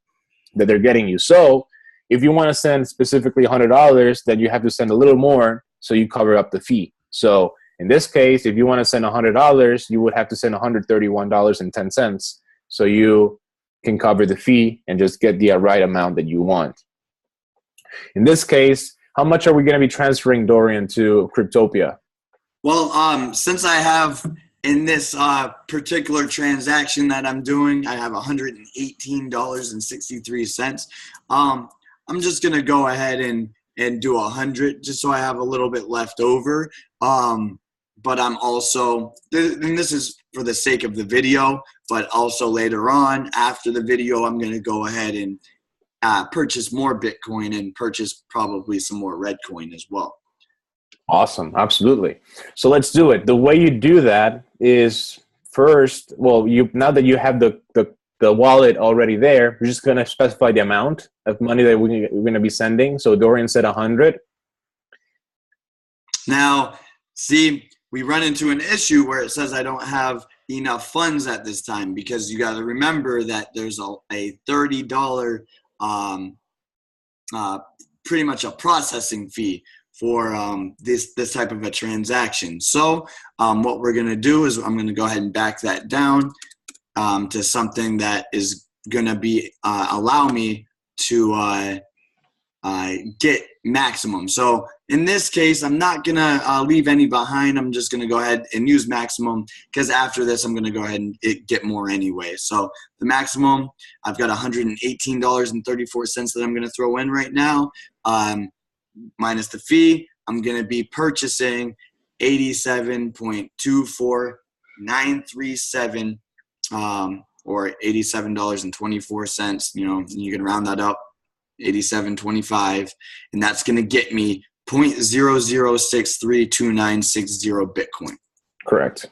that they're getting you. So If you want to send specifically $100, then you have to send a little more so you cover up the fee. So in this case, if you want to send $100, you would have to send $131.10 so you can cover the fee and just get the right amount that you want. In this case, how much are we going to be transferring, Dorian, to Cryptopia? Well, since I have in this particular transaction that I'm doing, I have $118.63. I'm just gonna go ahead and do 100 just so I have a little bit left over. But I'm also, and this is for the sake of the video, but also later on after the video, I'm gonna go ahead and purchase more Bitcoin and purchase probably some more ReddCoin as well. Awesome. Absolutely. So let's do it. The way you do that is first, well, now that you have the wallet already there, we're just going to specify the amount of money that we're going to be sending. So Dorian said 100. Now, see, we run into an issue where it says I don't have enough funds at this time, because you got to remember that there's a $30 pretty much a processing fee for this type of a transaction. So what we're going to do is I'm going to go ahead and back that down to something that is going to be allow me to get maximum. So in this case, I'm not going to leave any behind. I'm just going to go ahead and use maximum, because after this, I'm going to go ahead and get more anyway. So the maximum, I've got $118.34 that I'm going to throw in right now. Minus the fee, I'm going to be purchasing 87.24937 or $87.24. You know, you can round that up, 87.25, and that's going to get me 0.00632960 Bitcoin. Correct.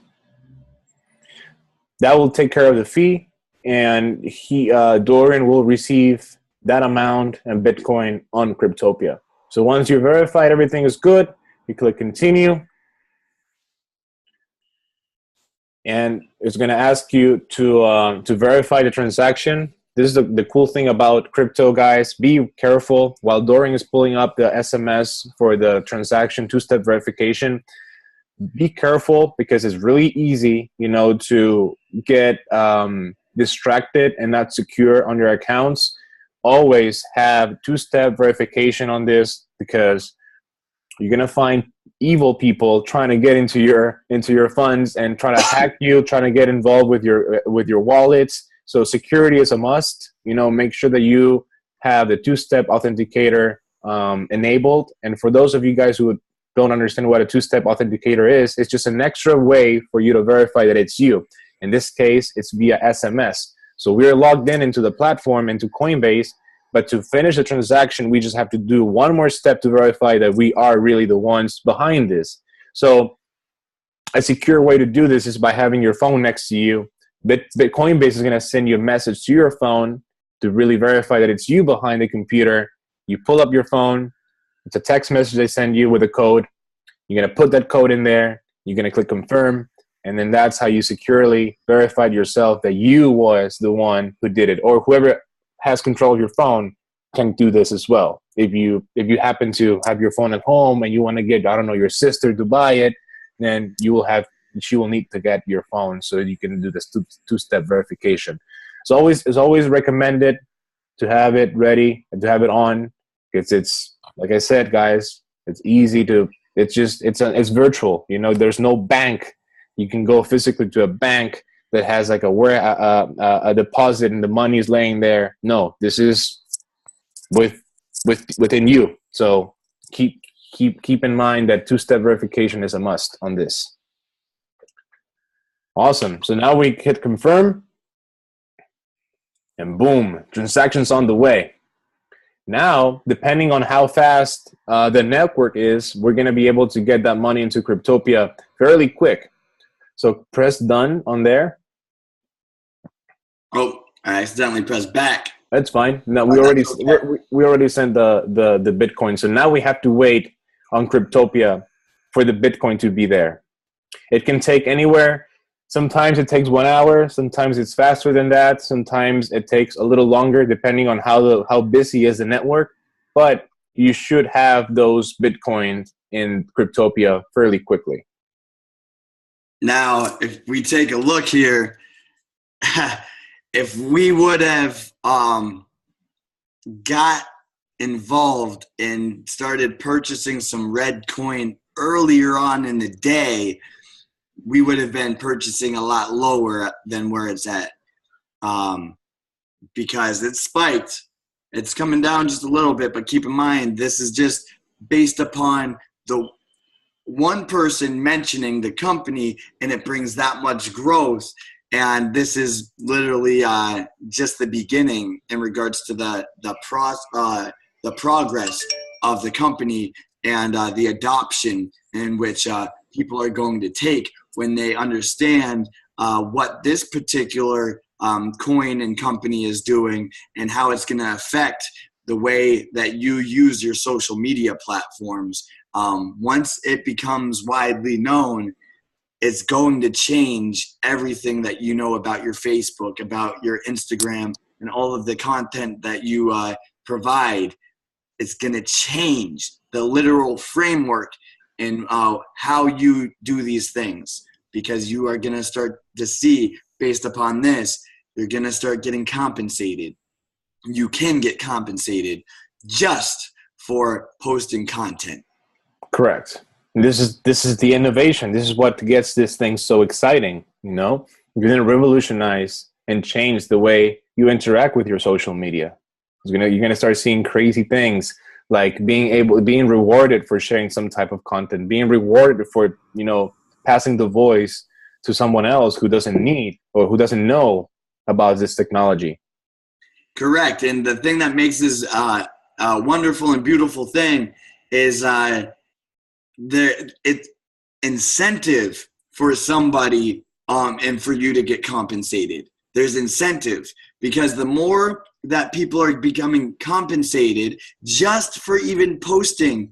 That will take care of the fee, and Dorian will receive that amount in Bitcoin on Cryptopia. So once you're verified everything is good, you click continue. And it's going to ask you to verify the transaction. This is the cool thing about crypto, guys. Be careful. While Dorian is pulling up the SMS for the transaction, two-step verification, be careful, because it's really easy, you know, to get distracted and not secure on your accounts. Always have two-step verification on this, because you're gonna find evil people trying to get into your funds and trying to hack you, trying to get involved with your wallets. So security is a must. You know, make sure that you have the two-step authenticator enabled. And for those of you guys who don't understand what a two-step authenticator is, it's just an extra way for you to verify that it's you. In this case, it's via SMS. So we're logged into the platform, into Coinbase, but to finish the transaction, we just have to do one more step to verify that we are really the ones behind this. So a secure way to do this is by having your phone next to you. Coinbase is going to send you a message to your phone to really verify that it's you behind the computer. You pull up your phone. It's a text message they send you with a code. You're going to put that code in there. You're going to click confirm. And then that's how you securely verified yourself that you was the one who did it, or whoever has control of your phone can do this as well. If you happen to have your phone at home and you want to get, I don't know, your sister to buy it, then she will need to get your phone so you can do this two-step verification. It's always recommended to have it ready and to have it on, because it's, like I said, guys, it's easy to, it's virtual. You know, there's no bank. You can go physically to a bank that has like a deposit and the money is laying there. No, this is within you. So keep in mind that two-step verification is a must on this. Awesome. So now we hit confirm, and boom, transaction's on the way. Now, depending on how fast the network is, we're going to be able to get that money into Cryptopia fairly quick. So press done on there. Oh, I accidentally pressed back. That's fine. No, we already sent the Bitcoin. So now we have to wait on Cryptopia for the Bitcoin to be there. It can take anywhere. Sometimes it takes 1 hour. Sometimes it's faster than that. Sometimes it takes a little longer, depending on how busy is the network. but you should have those Bitcoins in Cryptopia fairly quickly. Now, if we take a look here, if we would have got involved and started purchasing some ReddCoin earlier on in the day, we would have been purchasing a lot lower than where it's at, because it spiked. It's coming down just a little bit, but keep in mind, this is just based upon the one person mentioning the company, and it brings that much growth. And this is literally just the beginning in regards to the progress of the company and the adoption in which people are going to take when they understand what this particular coin and company is doing and how it's going to affect the way that you use your social media platforms. Once it becomes widely known, it's going to change everything that you know about your Facebook, about your Instagram, and all of the content that you provide. It's going to change the literal framework in how you do these things, because you are going to start to see, based upon this, you're going to start getting compensated. You can get compensated just for posting content. Correct. This is the innovation. This is what gets this thing so exciting. You know, you're going to revolutionize and change the way you interact with your social media. You're going to start seeing crazy things like being rewarded for sharing some type of content, being rewarded for, you know, passing the voice to someone else who doesn't need or who doesn't know about this technology. Correct. And the thing that makes this a wonderful and beautiful thing is it's incentive for somebody and for you to get compensated. There's incentive, because the more that people are becoming compensated just for even posting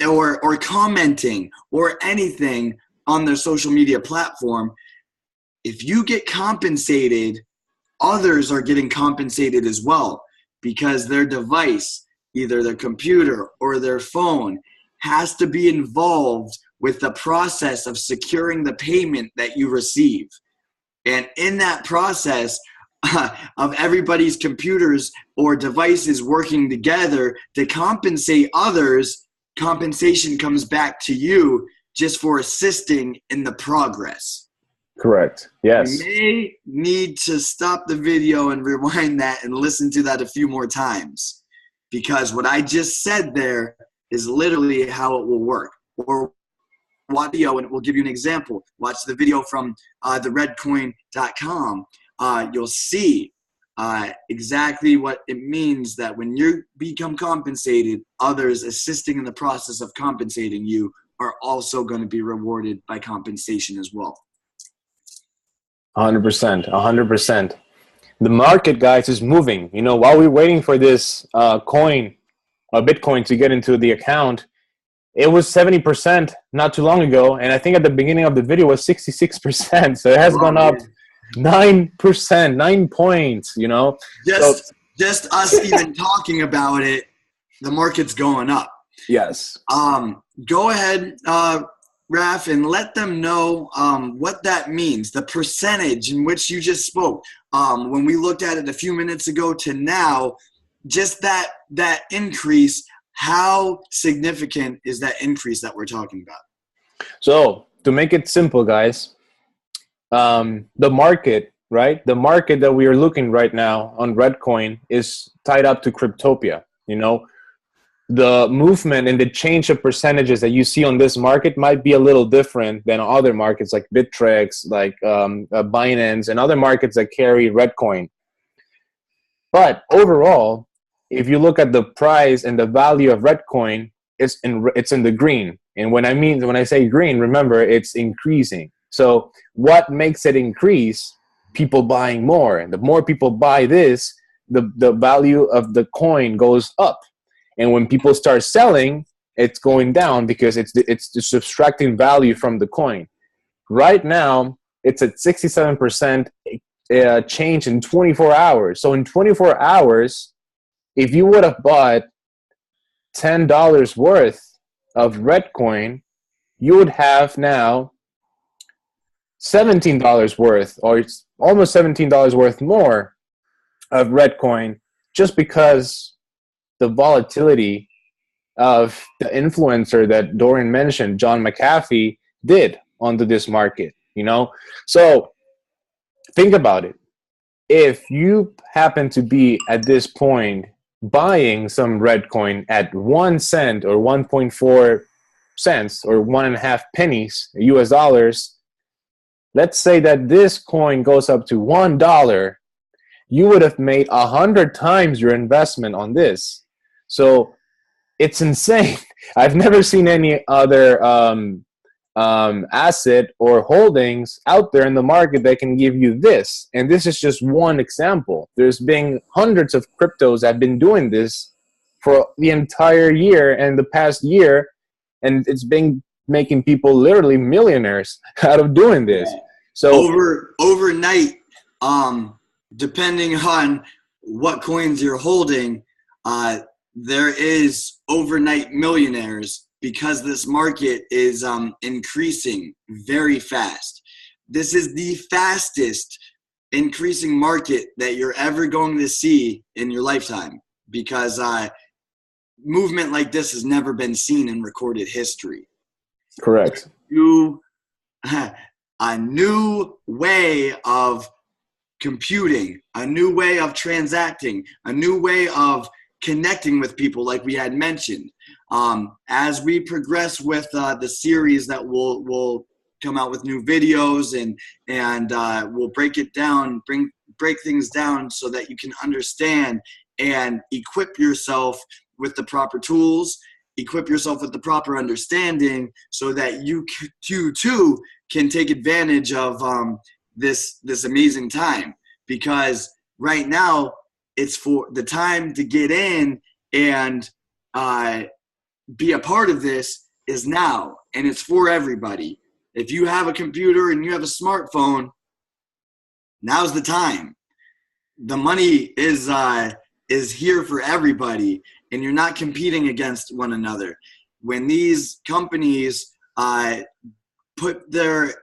or commenting or anything on their social media platform, if you get compensated, others are getting compensated as well, because their device, either their computer or their phone, has to be involved with the process of securing the payment that you receive. And in that process of everybody's computers or devices working together to compensate others, compensation comes back to you just for assisting in the progress. Correct. Yes. You may need to stop the video and rewind that and listen to that a few more times, because what I just said there is literally how it will work. Or watch the video and it will give you an example. Watch the video from the ReddCoin.com. You'll see exactly what it means that when you become compensated, others assisting in the process of compensating you are also going to be rewarded by compensation as well. 100%. 100%. The market, guys, is moving. You know, while we're waiting for this Bitcoin to get into the account, it was 70% not too long ago, and I think at the beginning of the video was 66%. So it has gone up 9%, 9 points. You know, just us even talking about it, the market's going up. Yes. Go ahead, Raf, and let them know what that means. The percentage in which you just spoke. When we looked at it a few minutes ago to now, just that increase, how significant is that increase that we're talking about? So to make it simple, guys, the market, right? The market that we are looking right now on ReddCoin is tied up to Cryptopia. You know, the movement and the change of percentages that you see on this market might be a little different than other markets like Bittrex, like Binance, and other markets that carry ReddCoin. But overall, if you look at the price and the value of ReddCoin, it's in the green. And when I say green, remember, it's increasing. So what makes it increase? People buying more. And the more people buy this, the value of the coin goes up. And when people start selling, it's going down because it's subtracting value from the coin. Right now, it's at 67% change in 24 hours. So in 24 hours, if you would have bought $10 worth of ReddCoin, you would have now $17 worth, or it's almost $17 worth more of ReddCoin, just because the volatility of the influencer that Dorian mentioned, John McAfee, did onto this market, you know? So think about it. If you happen to be at this point buying some ReddCoin at 1 cent or 1.4 cents or 1.5 pennies US dollars, let's say that this coin goes up to $1, you would have made 100 times your investment on this. So it's insane. I've never seen any other asset or holdings out there in the market that can give you this. And this is just one example. There's been hundreds of cryptos that have been doing this for the entire year and the past year, and it's been making people literally millionaires out of doing this. So overnight, depending on what coins you're holding, there is overnight millionaires, because this market is increasing very fast. This is the fastest increasing market that you're ever going to see in your lifetime, because movement like this has never been seen in recorded history. Correct. A new way of computing, a new way of transacting, a new way of connecting with people, like we had mentioned. As we progress with the series that we'll come out with new videos, and we'll break it down, break things down so that you can understand and equip yourself with the proper tools, equip yourself with the proper understanding, so that you too can take advantage of this amazing time. Because right now, it's for the time to get in and be a part of this is now, and it's for everybody. If you have a computer and you have a smartphone, now's the time. The money is here for everybody, and you're not competing against one another. When these companies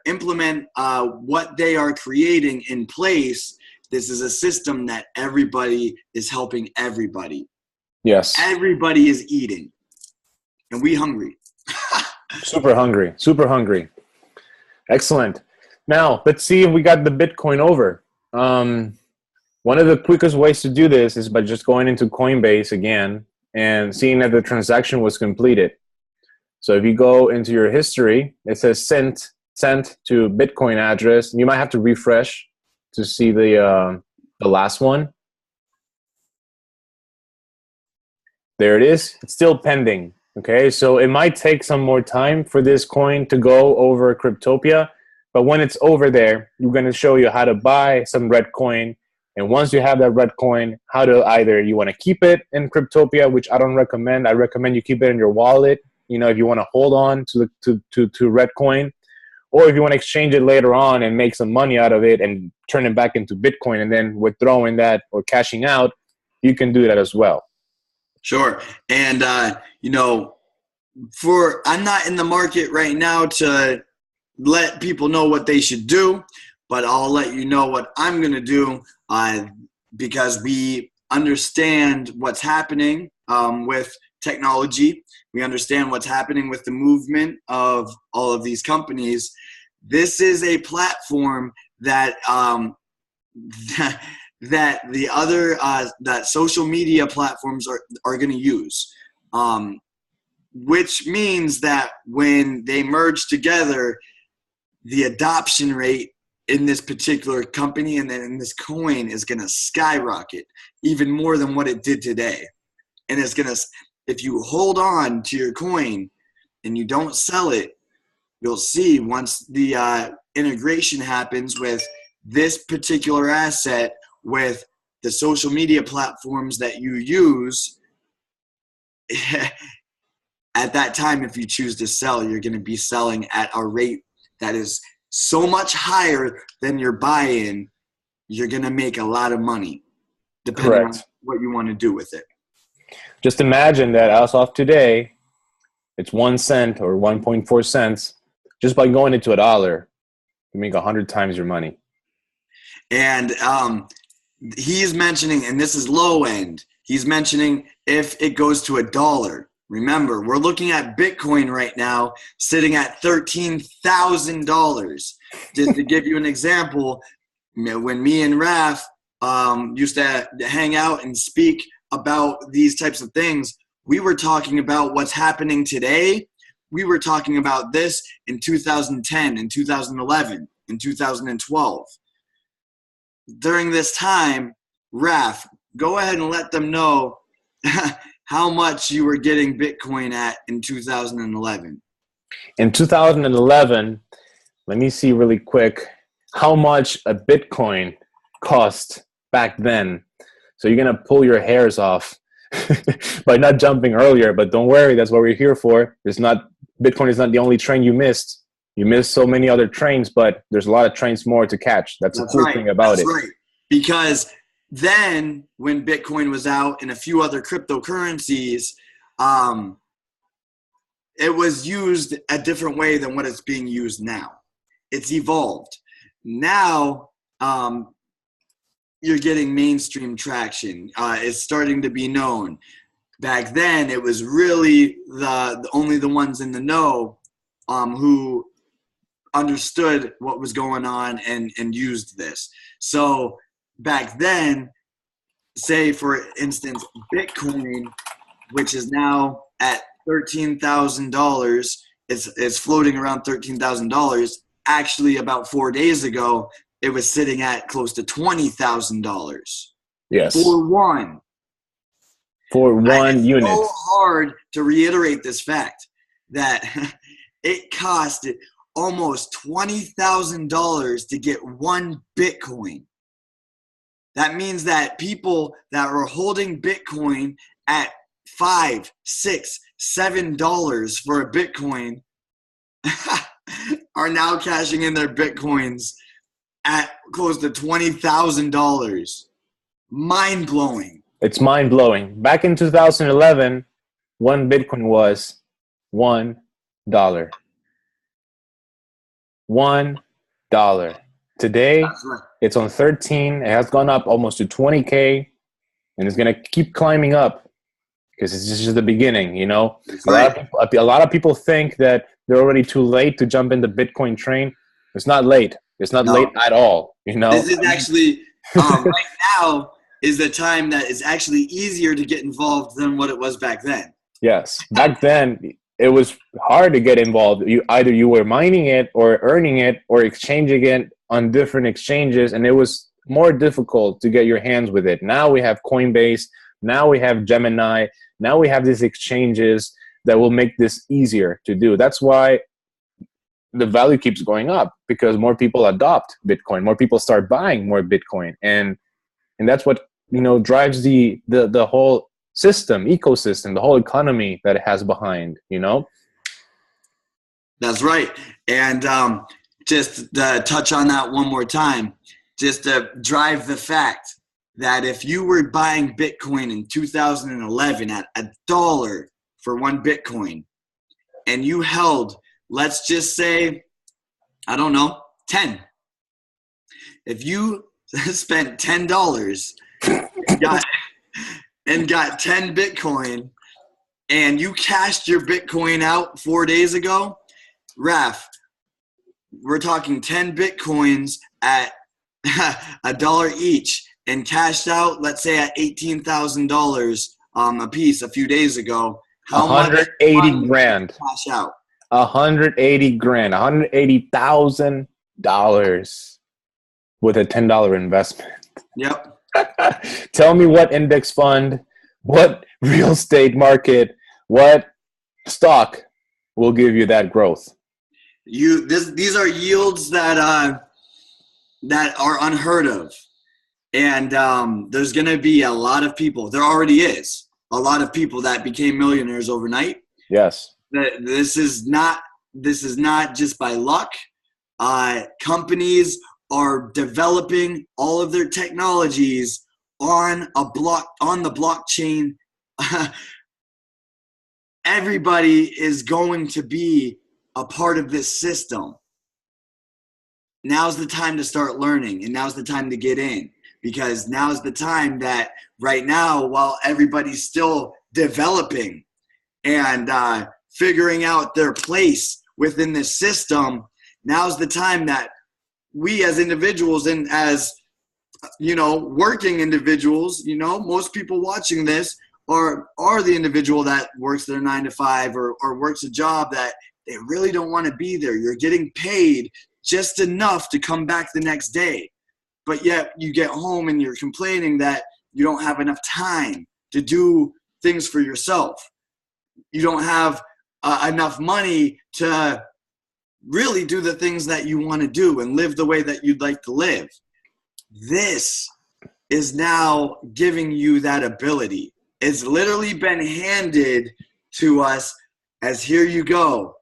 implement what they are creating in place, this is a system that everybody is helping everybody. Yes. Everybody is eating, and we hungry. Super hungry. Super hungry. Excellent. Now, let's see if we got the Bitcoin over. One of the quickest ways to do this is by just going into Coinbase again and seeing that the transaction was completed. So if you go into your history, it says sent to Bitcoin address. You might have to refresh to see the last one. There it is. It's still pending. Okay, so it might take some more time for this coin to go over Cryptopia, but when it's over there, we're going to show you how to buy some ReddCoin. And once you have that ReddCoin, how to either you want to keep it in Cryptopia, which I don't recommend. I recommend you keep it in your wallet. You know, if you want to hold on to ReddCoin, or if you want to exchange it later on and make some money out of it and turn it back into Bitcoin and then withdrawing that or cashing out, you can do that as well. Sure. And, you know, I'm not in the market right now to let people know what they should do, but I'll let you know what I'm going to do, because we understand what's happening with technology. We understand what's happening with the movement of all of these companies. This is a platform that that the other that social media platforms are going to use, which means that when they merge together, the adoption rate in this particular company and then in this coin is going to skyrocket even more than what it did today. And it's going to, if you hold on to your coin and you don't sell it, you'll see once the integration happens with this particular asset with the social media platforms that you use, at that time, if you choose to sell, you're going to be selling at a rate that is so much higher than your buy-in. You're going to make a lot of money, depending on what you want to do with it. Just imagine that as of today, it's 1 cent or 1.4 cents. Just by going into a dollar, you make 100 times your money. And he's mentioning, and this is low end, he's mentioning if it goes to $1. Remember, we're looking at Bitcoin right now sitting at $13,000. Just to give you an example, when me and Raf used to hang out and speak about these types of things, we were talking about what's happening today. We were talking about this in 2010, in 2011, in 2012. During this time, Raf, go ahead and let them know how much you were getting Bitcoin at in 2011. In 2011, let me see really quick how much a Bitcoin cost back then. So you're going to pull your hairs off by not jumping earlier, but don't worry, that's what we're here for. Bitcoin is not the only train you missed. You missed so many other trains, but there's a lot of trains more to catch. That's the cool thing about it. That's right. Because then when Bitcoin was out and a few other cryptocurrencies, it was used a different way than what it's being used now. It's evolved. Now you're getting mainstream traction. It's starting to be known. Back then, it was really only the ones in the know who understood what was going on and used this. So back then, say for instance, Bitcoin, which is now at $13,000, it's floating around $13,000. Actually, about 4 days ago, it was sitting at close to $20,000. Yes. For one unit. It's so hard to reiterate this fact that it cost almost $20,000 to get one Bitcoin. That means that people that were holding Bitcoin at $5, $6, $7 for a Bitcoin are now cashing in their Bitcoins at close to $20,000. Mind blowing. It's mind blowing. Back in 2011, one Bitcoin was $1. $1. Today, it's on 13. It has gone up almost to 20K, and it's gonna keep climbing up because it's just the beginning. You know, a lot of people think that they're already too late to jump in the Bitcoin train. It's not late. It's not late at all. You know, this is actually right now is the time that is actually easier to get involved than what it was back then. Yes, back then it was hard to get involved. Either you were mining it or earning it or exchanging it on different exchanges, and it was more difficult to get your hands with it. Now we have Coinbase, now we have Gemini, now we have these exchanges that will make this easier to do. That's why the value keeps going up, because more people adopt Bitcoin, more people start buying more Bitcoin, and that's what, you know, drives the whole ecosystem, the whole economy that it has behind, you know? That's right. And just to touch on that one more time, just to drive the fact that if you were buying Bitcoin in 2011 at $1 for one Bitcoin, and you held, let's just say, I don't know, 10. If you spent $10 and got 10 Bitcoin, and you cashed your Bitcoin out 4 days ago, Raf, we're talking 10 Bitcoins at $1 each, and cashed out, let's say at $18,000 a piece a few days ago. How 180 grand. Cash out. 180 grand. $180,000 with a $10 investment. Yep. Tell me what index fund, what real estate market, what stock will give you that growth? These are yields that are unheard of, and there's going to be a lot of people. There already is a lot of people that became millionaires overnight. Yes. This is not just by luck. Companies are developing all of their technologies on the blockchain everybody is going to be a part of this system. Now's the time to start learning, and now's the time to get in, because now's the time that right now, while everybody's still developing and figuring out their place within this system, now's the time that we as individuals and as, you know, working individuals, you know, most people watching this are the individual that works their 9 to 5 or works a job that they really don't want to be there. You're getting paid just enough to come back the next day, but yet you get home and you're complaining that you don't have enough time to do things for yourself. You don't have enough money to really do the things that you want to do and live the way that you'd like to live. This is now giving you that ability. It's literally been handed to us as, here you go.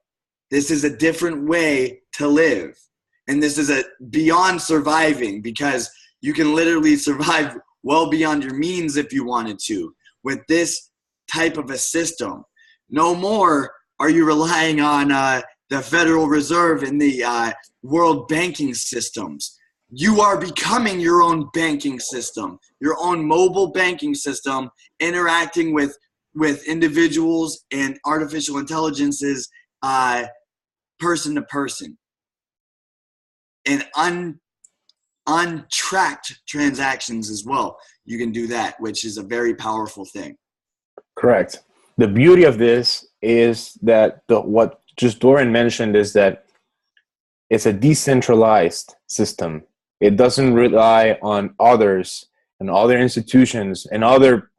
This is a different way to live. And this is a beyond surviving, because you can literally survive well beyond your means if you wanted to with this type of a system. No more are you relying on the Federal Reserve and the world banking systems. You are becoming your own banking system, your own mobile banking system, interacting with individuals and artificial intelligences person to person. And untracked transactions as well. You can do that, which is a very powerful thing. Correct. The beauty of this is that what just Dorian mentioned is that it's a decentralized system. It doesn't rely on others and other institutions and other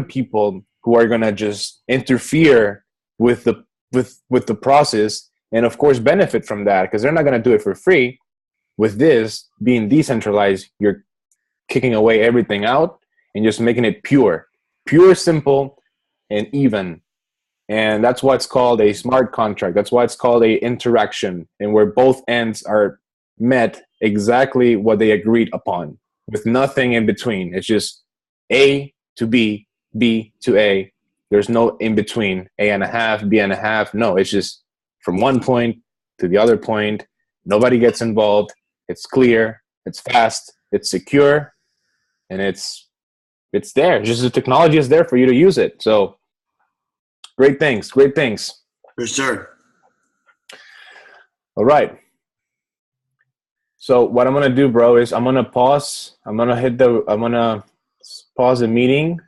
people who are going to just interfere with the process and, of course, benefit from that, because they're not going to do it for free. With this being decentralized, you're kicking away everything out and just making it pure, simple, and even. And that's why it's called a smart contract. That's why it's called a interaction, and where both ends are met exactly what they agreed upon, with nothing in between. It's just A to B, B to A. There's no in between, A and a half, B and a half. No, it's just from one point to the other point. Nobody gets involved. It's clear, it's fast, it's secure, and it's there. Just the technology is there for you to use it. So great things. For sure. All right. So what I'm gonna do, bro, is I'm gonna pause the meeting